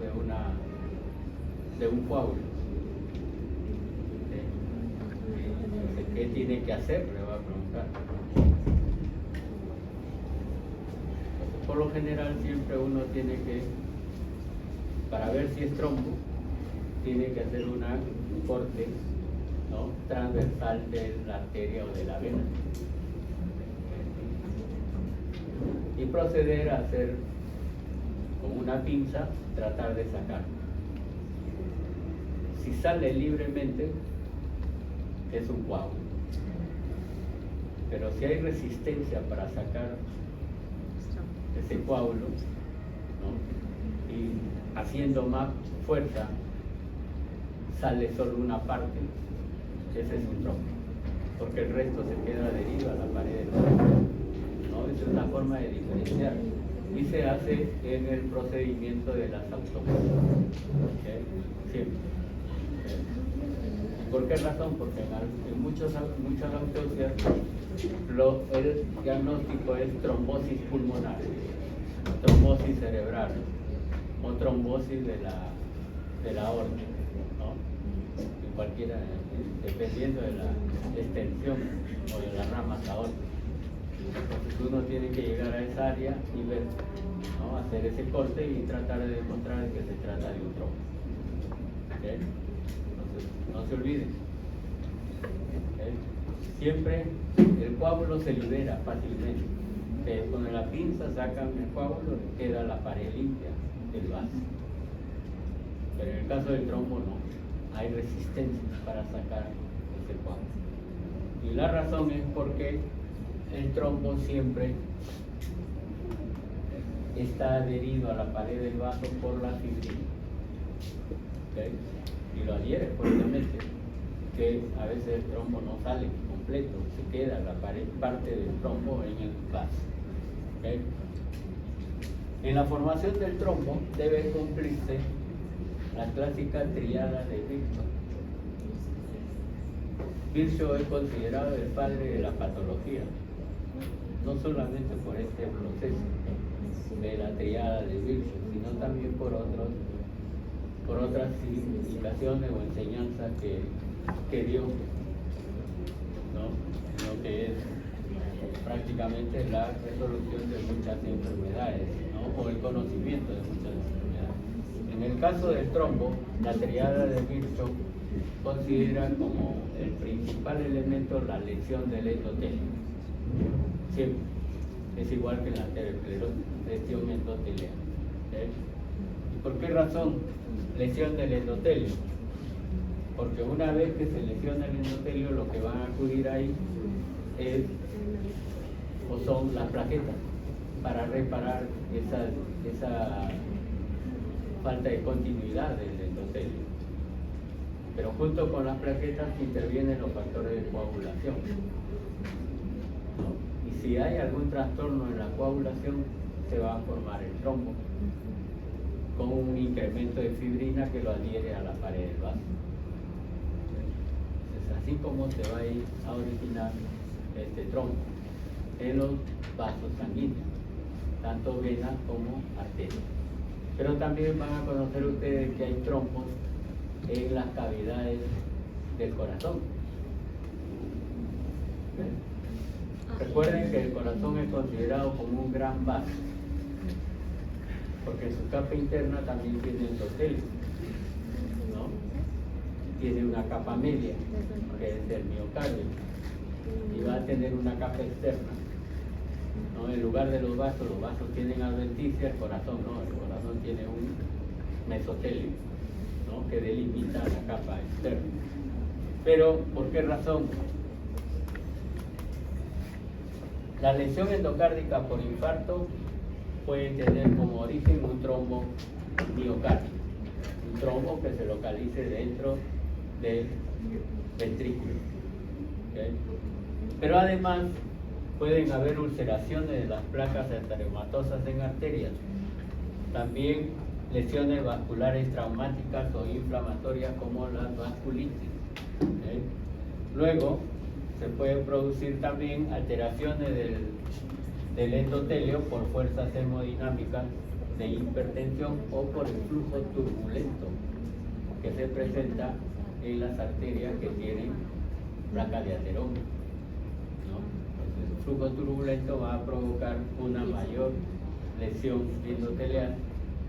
de un coágulo? ¿Sí? ¿Qué tiene que hacer? Le va a preguntar. Entonces, por lo general siempre uno tiene que, para ver si es trombo, tiene que hacer un corte, ¿no?, transversal de la arteria o de la vena. Y proceder a hacer con una pinza, tratar de sacar. Si sale libremente, es un coágulo. Pero si hay resistencia para sacar ese coágulo, ¿no?, y haciendo más fuerza, sale solo una parte, ese es un trombo, porque el resto se queda adherido a la pared del trombo, ¿no? Esa es una forma de diferenciar y se hace en el procedimiento de las autopsias. ¿Okay? Siempre. ¿Okay? ¿Por qué razón? Porque en muchas autopsias el diagnóstico es trombosis pulmonar, trombosis cerebral, o trombosis de la aorta, ¿no? En cualquiera, dependiendo de la extensión o de las ramas aórticas. Entonces uno tiene que llegar a esa área y ver, ¿no? Hacer ese corte y tratar de demostrar que se trata de un trombo. ¿Okay? Entonces, no se olviden. ¿Okay? Siempre el coágulo se libera fácilmente. Ustedes con la pinza sacan el coágulo y queda la pared limpia del vaso. Pero en el caso del trombo no, hay resistencia para sacar ese coágulo. Y la razón es porque el trombo siempre está adherido a la pared del vaso por la fibrina. ¿Okay? Y lo adhiere fuertemente, que a veces el trombo no sale completo, se queda la pared, parte del trombo en el vaso. ¿Okay? En la formación del trombo debe cumplirse la clásica tríada de Virchow. Virchow es considerado el padre de la patología, no solamente por este proceso de la tríada de Virchow, sino también por otras indicaciones o enseñanzas que dio, ¿no? Lo que es prácticamente la resolución de muchas enfermedades, ¿no? O el conocimiento de muchas enfermedades. En el caso del trombo, la tríada de Virchow considera como el principal elemento la lesión del endotelio. Siempre. Es igual que en la arteriosclerosis, lesión endotelial. ¿Okay? ¿Y por qué razón lesión del endotelio? Porque una vez que se lesiona el endotelio, lo que van a acudir ahí son las plaquetas para reparar esa falta de continuidad del endotelio. Pero junto con las plaquetas intervienen los factores de coagulación, ¿no? Y si hay algún trastorno en la coagulación, se va a formar el trombo con un incremento de fibrina que lo adhiere a la pared del vaso. Es así como se va a ir a originar este trombo en los vasos sanguíneos, tanto venas como arterias. Pero también van a conocer ustedes que hay trombos en las cavidades del corazón. ¿Ven? Recuerden que el corazón es considerado como un gran vaso, porque su capa interna también tiene endotelio, ¿no? Tiene una capa media, que es el miocardio, y va a tener una capa externa, ¿no? En lugar de los vasos tienen adventicia, el corazón no, el corazón tiene un mesotelio, ¿no? Que delimita la capa externa. Pero, ¿por qué razón? La lesión endocárdica por infarto puede tener como origen un trombo miocárdico, un trombo que se localice dentro del ventrículo. ¿Okay? Pero además pueden haber ulceraciones de las placas arteriomatosas en arterias, también lesiones vasculares traumáticas o inflamatorias como las vasculitis. ¿Okay? Luego se pueden producir también alteraciones del endotelio por fuerzas hemodinámicas de hipertensión o por el flujo turbulento que se presenta en las arterias que tienen placa de ateroma, ¿no? Entonces, el flujo turbulento va a provocar una mayor lesión endotelial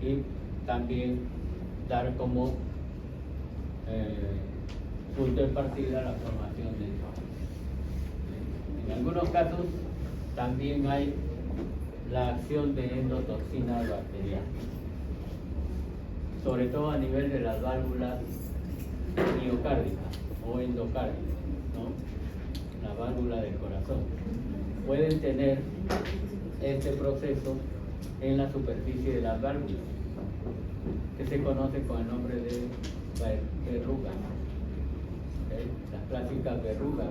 y también dar como punto de partida la formación del trombo. En algunos casos también hay la acción de endotoxina bacteriana, sobre todo a nivel de las válvulas miocárdicas o endocárdicas, ¿no? La válvula del corazón. Pueden tener este proceso en la superficie de las válvulas, que se conoce con el nombre de verrugas. ¿Okay? Las clásicas verrugas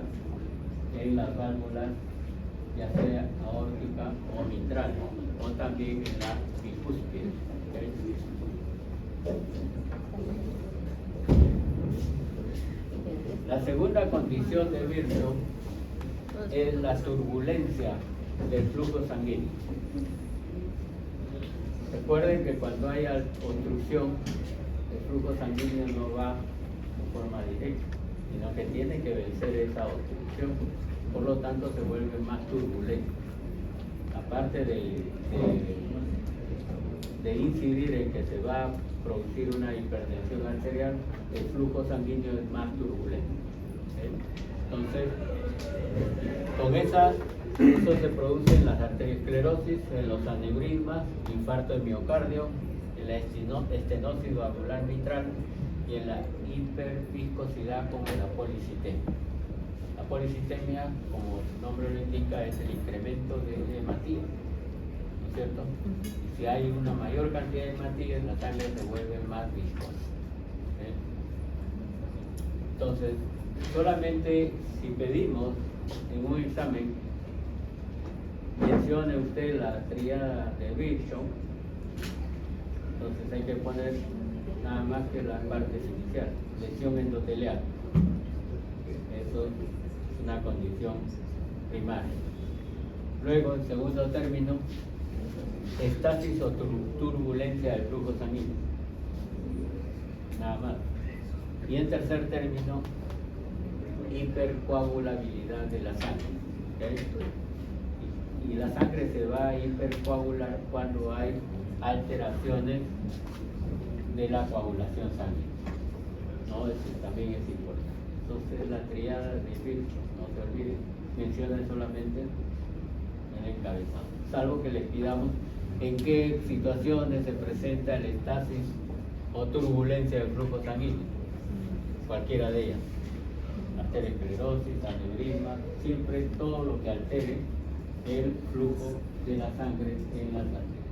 en las válvulas, ya sea aórtica o mitral, o también en la bicúspide. ¿Okay? La segunda condición de Virchow es la turbulencia del flujo sanguíneo. Recuerden que cuando hay obstrucción, el flujo sanguíneo no va de forma directa, sino que tiene que vencer esa obstrucción, por lo tanto se vuelve más turbulento. Aparte de incidir en que se va a producir una hipertensión arterial, el flujo sanguíneo es más turbulento. Entonces, con eso se produce en las arteriosclerosis, en los aneurismas, infarto de miocardio, en la estenosis valvular mitral y en la hiperviscosidad como la policitemia. La policitemia, como su nombre lo indica, es el incremento de hematía, ¿no es cierto? Y si hay una mayor cantidad de hematía, la sangre se vuelve más viscosa. Entonces, solamente si pedimos en un examen, mencione usted la tríada de Virchow, entonces hay que poner nada más que las partes iniciales, lesión endotelial. Eso es una condición primaria. Luego, en segundo término, estasis o turbulencia del flujo sanguíneo. Nada más. Y en tercer término, hipercoagulabilidad de la sangre. ¿Okay? Y la sangre se va a hipercoagular cuando hay alteraciones de la coagulación sanguínea. ¿No? Eso también es importante. Entonces, la tríada de Virchow, no se olviden, mencionan solamente en el encabezado, salvo que les pidamos en qué situaciones se presenta el estasis o turbulencia del flujo sanguíneo, cualquiera de ellas, arteriosclerosis, aneurisma, siempre todo lo que altere el flujo de la sangre en las arterias.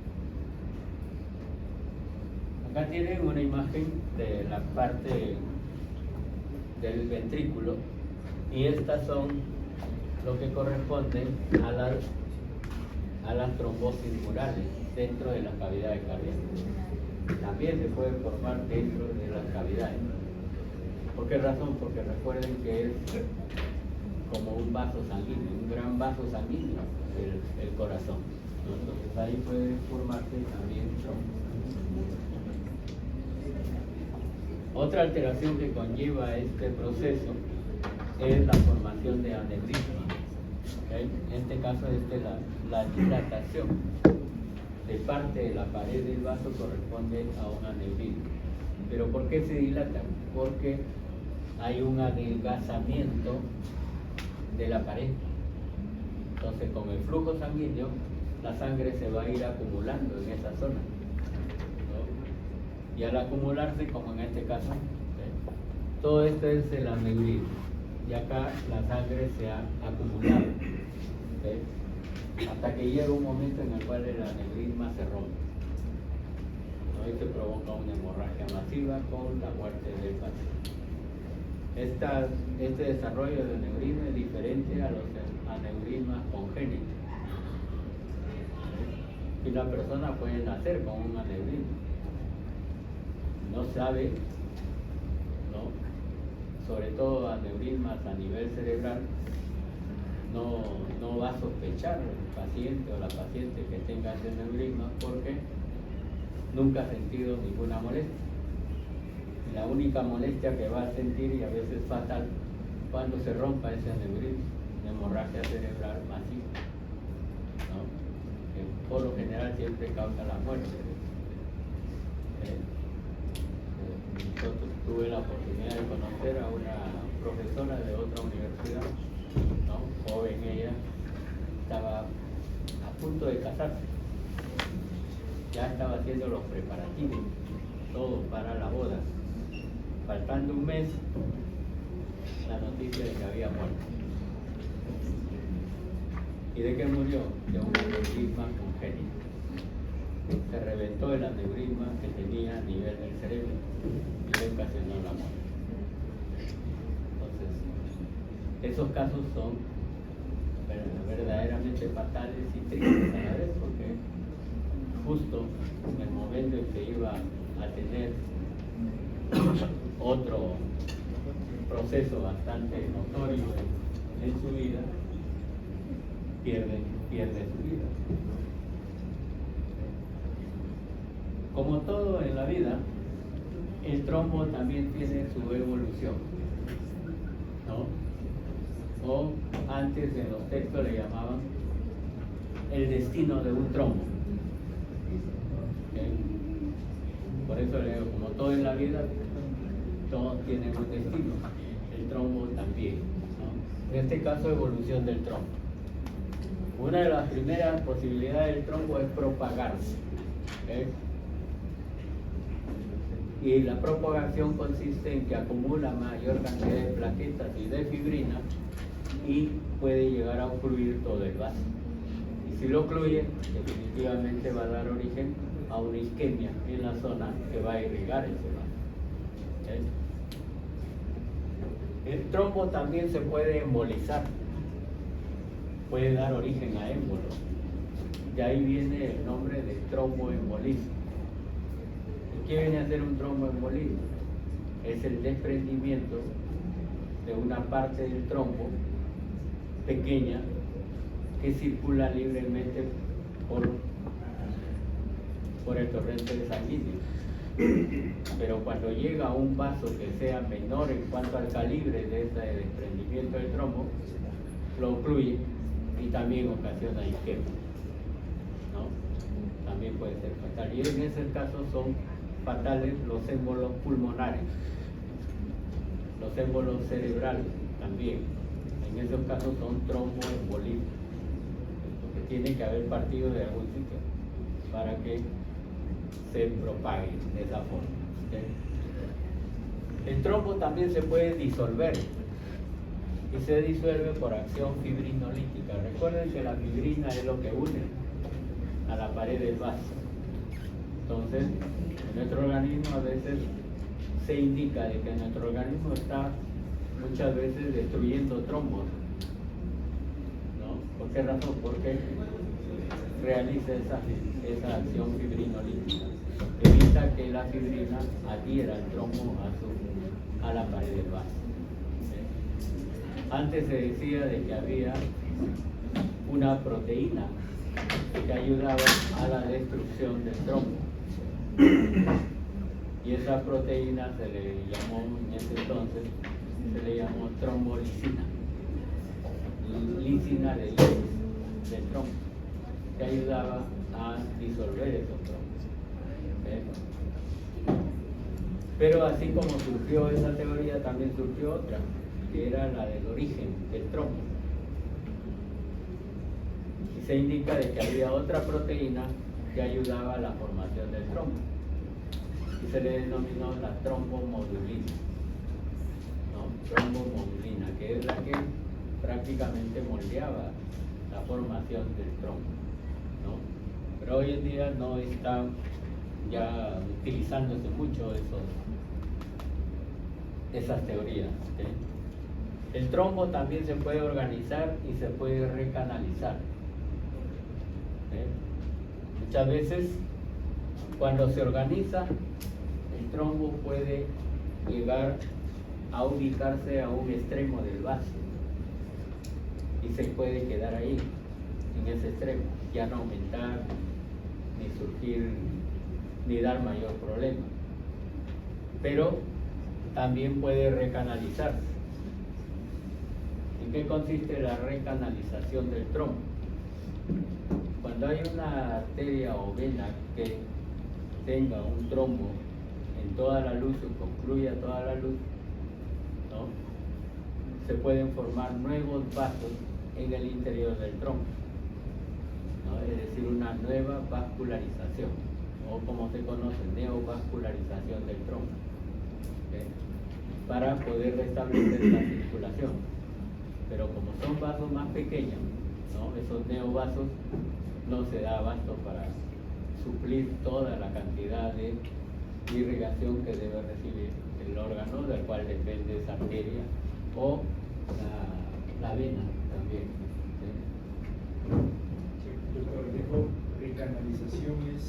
Acá tienen una imagen de la parte del ventrículo y estas son lo que corresponde a las trombosis murales dentro de las cavidades cardíacas. También se puede formar dentro de las cavidades. ¿Por qué razón? Porque recuerden que es como un vaso sanguíneo, un gran vaso sanguíneo, el corazón. Entonces ahí puede formarse también trombos. Otra alteración que conlleva este proceso es la formación de aneurisma. ¿Okay? En este caso es la dilatación de parte de la pared del vaso corresponde a un aneurisma. ¿Pero por qué se dilata? Porque hay un adelgazamiento de la pared. Entonces, con el flujo sanguíneo, la sangre se va a ir acumulando en esa zona, ¿no? Y al acumularse, como en este caso, todo esto es el aneurisma. Y acá la sangre se ha acumulado, hasta que llega un momento en el cual el aneurisma se rompe, ¿no? Y se provoca una hemorragia masiva con la muerte del paciente. Este desarrollo del aneurisma es diferente a los aneurismas congénitos. Y la persona puede nacer con un aneurisma, no sabe, ¿no? Sobre todo aneurismas a nivel cerebral, no va a sospechar el paciente o la paciente que tenga ese aneurisma porque nunca ha sentido ninguna molestia. La única molestia que va a sentir, y a veces fatal, cuando se rompa ese aneurisma, una hemorragia cerebral masiva, ¿no? Que por lo general siempre causa la muerte. Tuve la oportunidad de conocer a una profesora de otra universidad, ¿no? Joven ella, estaba a punto de casarse, ya estaba haciendo los preparativos, todo para la boda. Faltando un mes, la noticia de que había muerto. ¿Y de qué murió? De un aneurisma congénito. Se reventó el aneurisma que tenía a nivel del cerebro y le ocasionó la muerte. Entonces, esos casos son verdaderamente fatales y tristes a la vez, porque justo en el momento en que iba a tener otro proceso bastante notorio en su vida, pierde su vida. como todo en la vida, el trombo también tiene su evolución, ¿no? O antes en los textos le llamaban el destino de un trombo. ¿Okay? Por eso le digo, como todo en la vida, todos tienen un destino, el trombo también, ¿no? En este caso, evolución del trombo. Una de las primeras posibilidades del trombo es propagarse. ¿Okay? Y la propagación consiste en que acumula mayor cantidad de plaquetas y de fibrina y puede llegar a ocluir todo el vaso. Y si lo ocluye, definitivamente va a dar origen a una isquemia en la zona que va a irrigar ese vaso. ¿Okay? El trombo también se puede embolizar, puede dar origen a émbolos. De ahí viene el nombre de tromboembolismo. ¿Y qué viene a ser un tromboembolismo? Es el desprendimiento de una parte del trombo pequeña que circula libremente por el torrente sanguíneo. Pero cuando llega a un vaso que sea menor en cuanto al calibre de ese desprendimiento del trombo, lo ocluye y también ocasiona isquemia, ¿no? También puede ser fatal. Y en ese caso son fatales los émbolos pulmonares, los émbolos cerebrales también. En esos casos son tromboembolismos, porque tiene que haber partido de algún sitio para que se propague de esa forma. ¿Okay? El trombo también se puede disolver y se disuelve por acción fibrinolítica. Recuerden que la fibrina es lo que une a la pared del vaso. Entonces, en nuestro organismo a veces se indica de que nuestro organismo está muchas veces destruyendo trombos, ¿no? ¿Por qué razón? Porque realiza esa acción fibrinolítica. Evita que la fibrina adhiera al trombo a la pared del vaso. ¿Sí? Antes se decía de que había una proteína que ayudaba a la destrucción del trombo. Y esa proteína se le llamó, en ese entonces, se le llamó trombolicina. Lisina del trombo, que ayudaba a disolver esos trombos. Pero así como surgió esa teoría, también surgió otra, que era la del origen del trombo. Y se indica de que había otra proteína que ayudaba a la formación del trombo. Y se le denominó la trombomodulina. ¿No? Trombomodulina, que es la que prácticamente moldeaba la formación del trombo, ¿no? Pero hoy en día no está ya utilizándose mucho esas teorías. ¿Okay? El trombo también se puede organizar y se puede recanalizar. ¿Okay? Muchas veces cuando se organiza, el trombo puede llegar a ubicarse a un extremo del vaso y se puede quedar ahí, en ese extremo, ya no aumentar, ni surgir, ni dar mayor problema. Pero también puede recanalizarse. ¿En qué consiste la recanalización del trombo? Cuando hay una arteria o vena que tenga un trombo en toda la luz o concluya toda la luz, ¿no? Se pueden formar nuevos vasos en el interior del trombo, ¿no? Es decir, una nueva vascularización, o como se conoce, neovascularización del trombo, ¿okay? Para poder restablecer la circulación. Pero como son vasos más pequeños, ¿no? Esos neovasos no se da abasto para suplir toda la cantidad de irrigación que debe recibir el órgano del cual depende esa arteria o la vena también. ¿Sí? Doctor, dijo recanalización es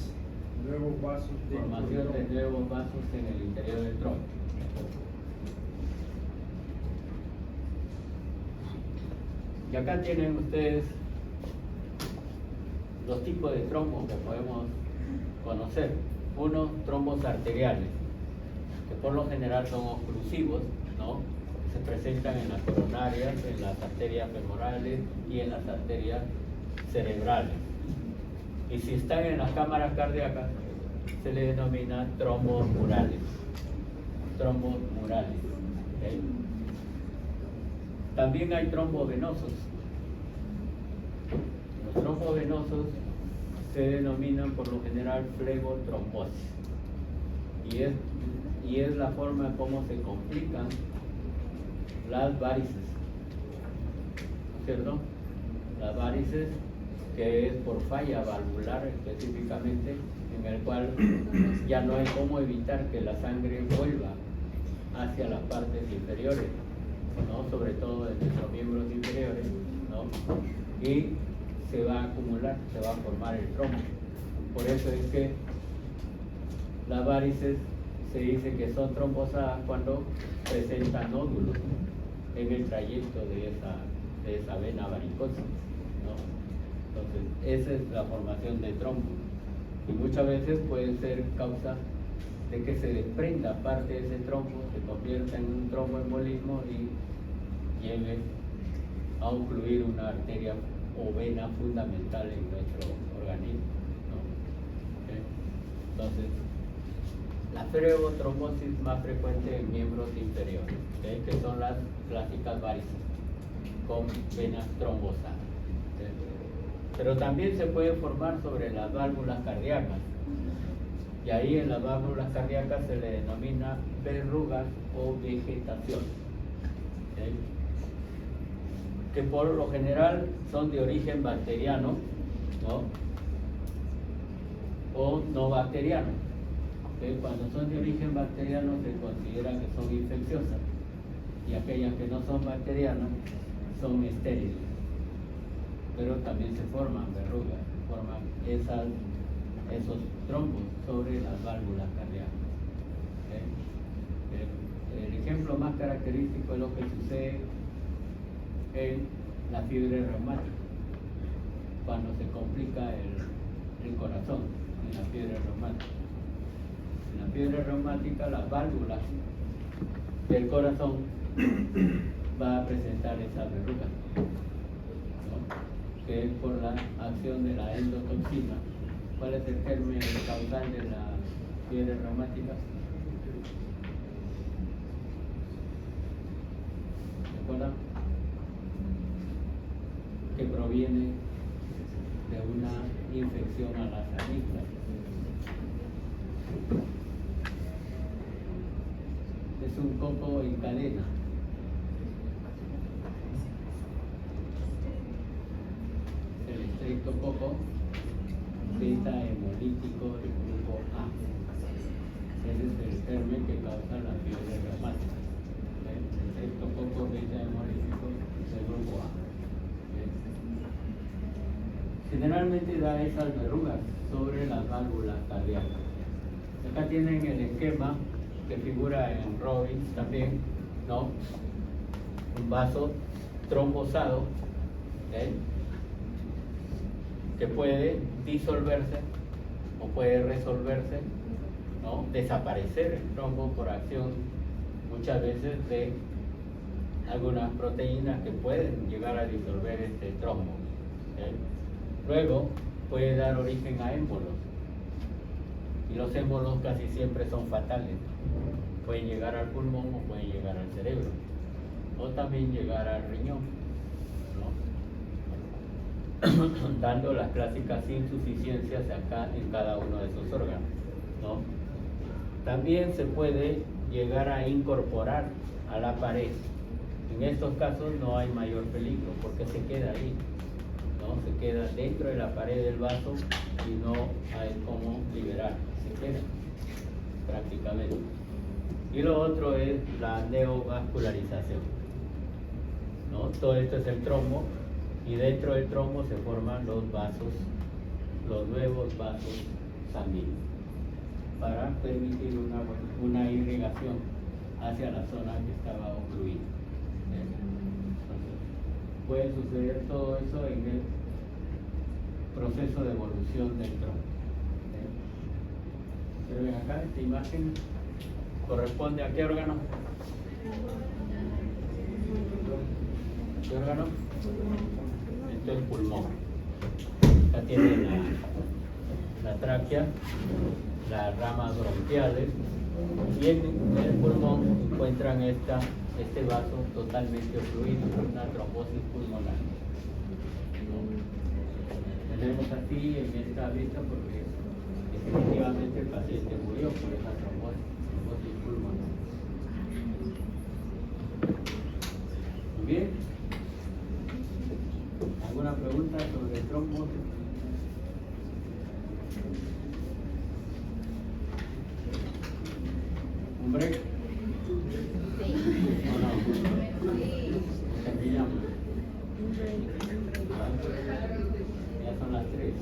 nuevos vasos de Formación de nuevos vasos en el interior del trombo. Y acá tienen ustedes los tipos de trombos que podemos conocer. unos trombos arteriales, que por lo general son oclusivos, ¿no? Se presentan en las coronarias, en las arterias femorales y en las arterias cerebrales. Y si están en las cámaras cardíacas, se le denomina trombos murales. Trombos murales. ¿Okay? También hay trombos venosos. Los trombos venosos se denominan por lo general flebotrombosis. Y es la forma como se complican las varices, ¿no es cierto? Las varices, que es por falla valvular específicamente, en el cual ya no hay cómo evitar que la sangre vuelva hacia las partes inferiores, ¿no? Sobre todo de nuestros miembros inferiores, ¿no? Y se va a acumular, se va a formar el trombo. Por eso es que las varices se dice que son trombosadas cuando presentan nódulos en el trayecto de esa vena varicosa, ¿no? Entonces, esa es la formación de trombo. Y muchas veces puede ser causa de que se desprenda parte de ese trombo, se convierta en un tromboembolismo y lleve a ocluir una arteria o vena fundamental en nuestro organismo, ¿no? ¿Okay? Entonces, la flebotrombosis más frecuente en miembros inferiores, ¿okay? Que son las clásicas varices con venas trombosadas, ¿okay? Pero también se puede formar sobre las válvulas cardíacas, y ahí en las válvulas cardíacas se le denomina verrugas o vegetación, ¿okay? Que por lo general son de origen bacteriano, ¿no? O no bacteriano. ¿Okay? Cuando son de origen bacteriano se considera que son infecciosas, y aquellas que no son bacterianas son estériles. Pero también se forman verrugas, forman esos trombos sobre las válvulas cardíacas. ¿Okay? El ejemplo más característico es lo que sucede en la fiebre reumática, cuando se complica el corazón en la fiebre reumática. En la fiebre reumática, las válvulas del corazón va a presentar esas verrugas, ¿no? Que es por la acción de la endotoxina. ¿Cuál es el germen causal de la fiebre reumática? ¿Recuerdan? Que proviene de una infección a las amígdalas. Es un coco en cadena. El estreptococo beta hemolítico de grupo A. Ese es el germen que causa la fiebre reumática. El estreptococo beta hemolítico del grupo A. Generalmente da esas verrugas sobre las válvulas cardíacas. Acá tienen el esquema que figura en Robbins también, ¿no? Un vaso trombosado, ¿okay? Que puede disolverse o puede resolverse, ¿no? Desaparecer el trombo por acción muchas veces de algunas proteínas que pueden llegar a disolver este trombo, ¿okay? Luego puede dar origen a émbolos, y los émbolos casi siempre son fatales. Pueden llegar al pulmón o pueden llegar al cerebro, o también llegar al riñón, ¿no? Dando las clásicas insuficiencias acá en cada uno de esos órganos, ¿no? También se puede llegar a incorporar a la pared. En estos casos no hay mayor peligro porque se queda ahí, ¿no? Se queda dentro de la pared del vaso y no hay cómo liberar, se queda prácticamente. Y lo otro es la neovascularización, ¿no? Todo esto es el trombo, y dentro del trombo se forman los vasos, los nuevos vasos sanguíneos, para permitir una irrigación hacia la zona que estaba ocluida. Entonces, puede suceder todo eso en el proceso de evolución del trombo. Observen acá, esta imagen corresponde a qué órgano. ¿Qué órgano? Esto es el pulmón. Acá tienen la tráquea, las ramas bronquiales, y en el pulmón encuentran este vaso totalmente obstruido, una trombosis pulmonar. Tenemos así en esta vista porque definitivamente el paciente murió por esa trombosis pulmonar. Muy bien. ¿Alguna pregunta sobre el trombosis? ¿Un break? ¿O no? Terminamos. Ya son las 3.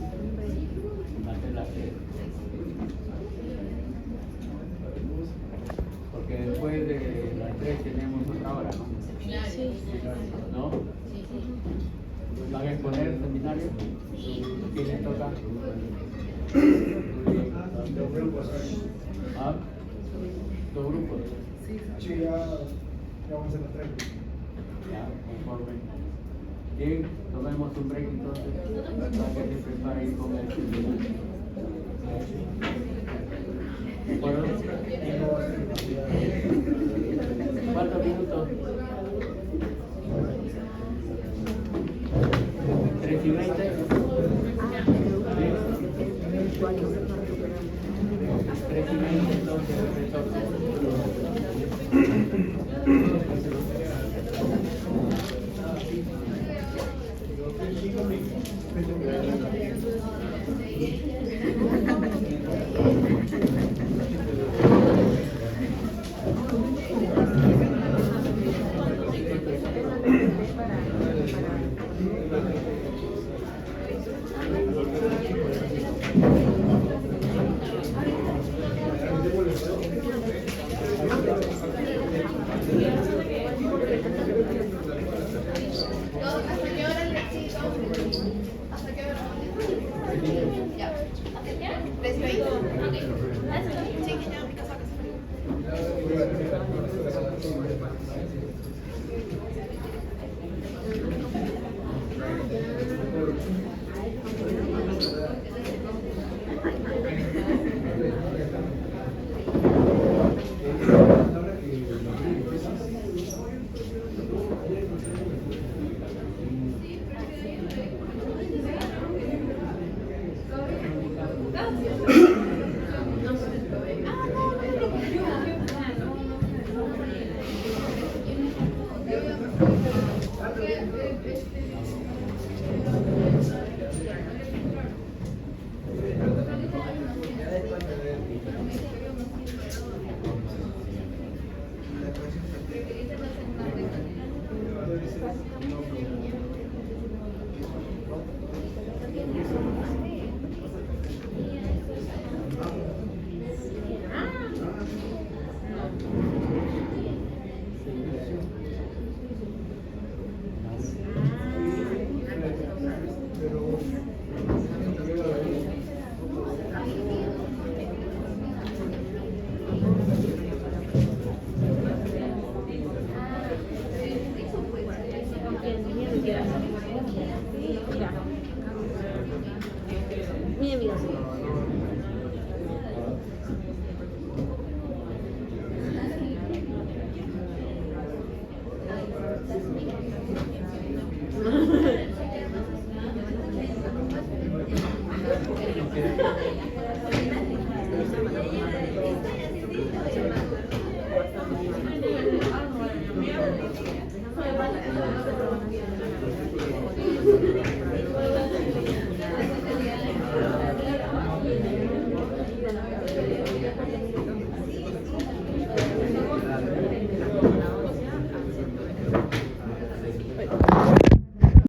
Van a ser las 3. Porque después de las 3 tenemos otra hora, ¿no? Sí. ¿No? ¿Van a exponer el seminario? ¿Quién les toca? Los grupos, ¿Ah? ¿Dos grupos? sí, ya vamos a hacer los 3. Ya, conforme. Bien, tomemos un break entonces para que se preparen con el seminario. ¿De acuerdo? ¿Cuántos minutos? 3:20. Bien. 3:20 entonces ¿Hasta qué hora? Ya. ¿Hasta qué hora? 3:20.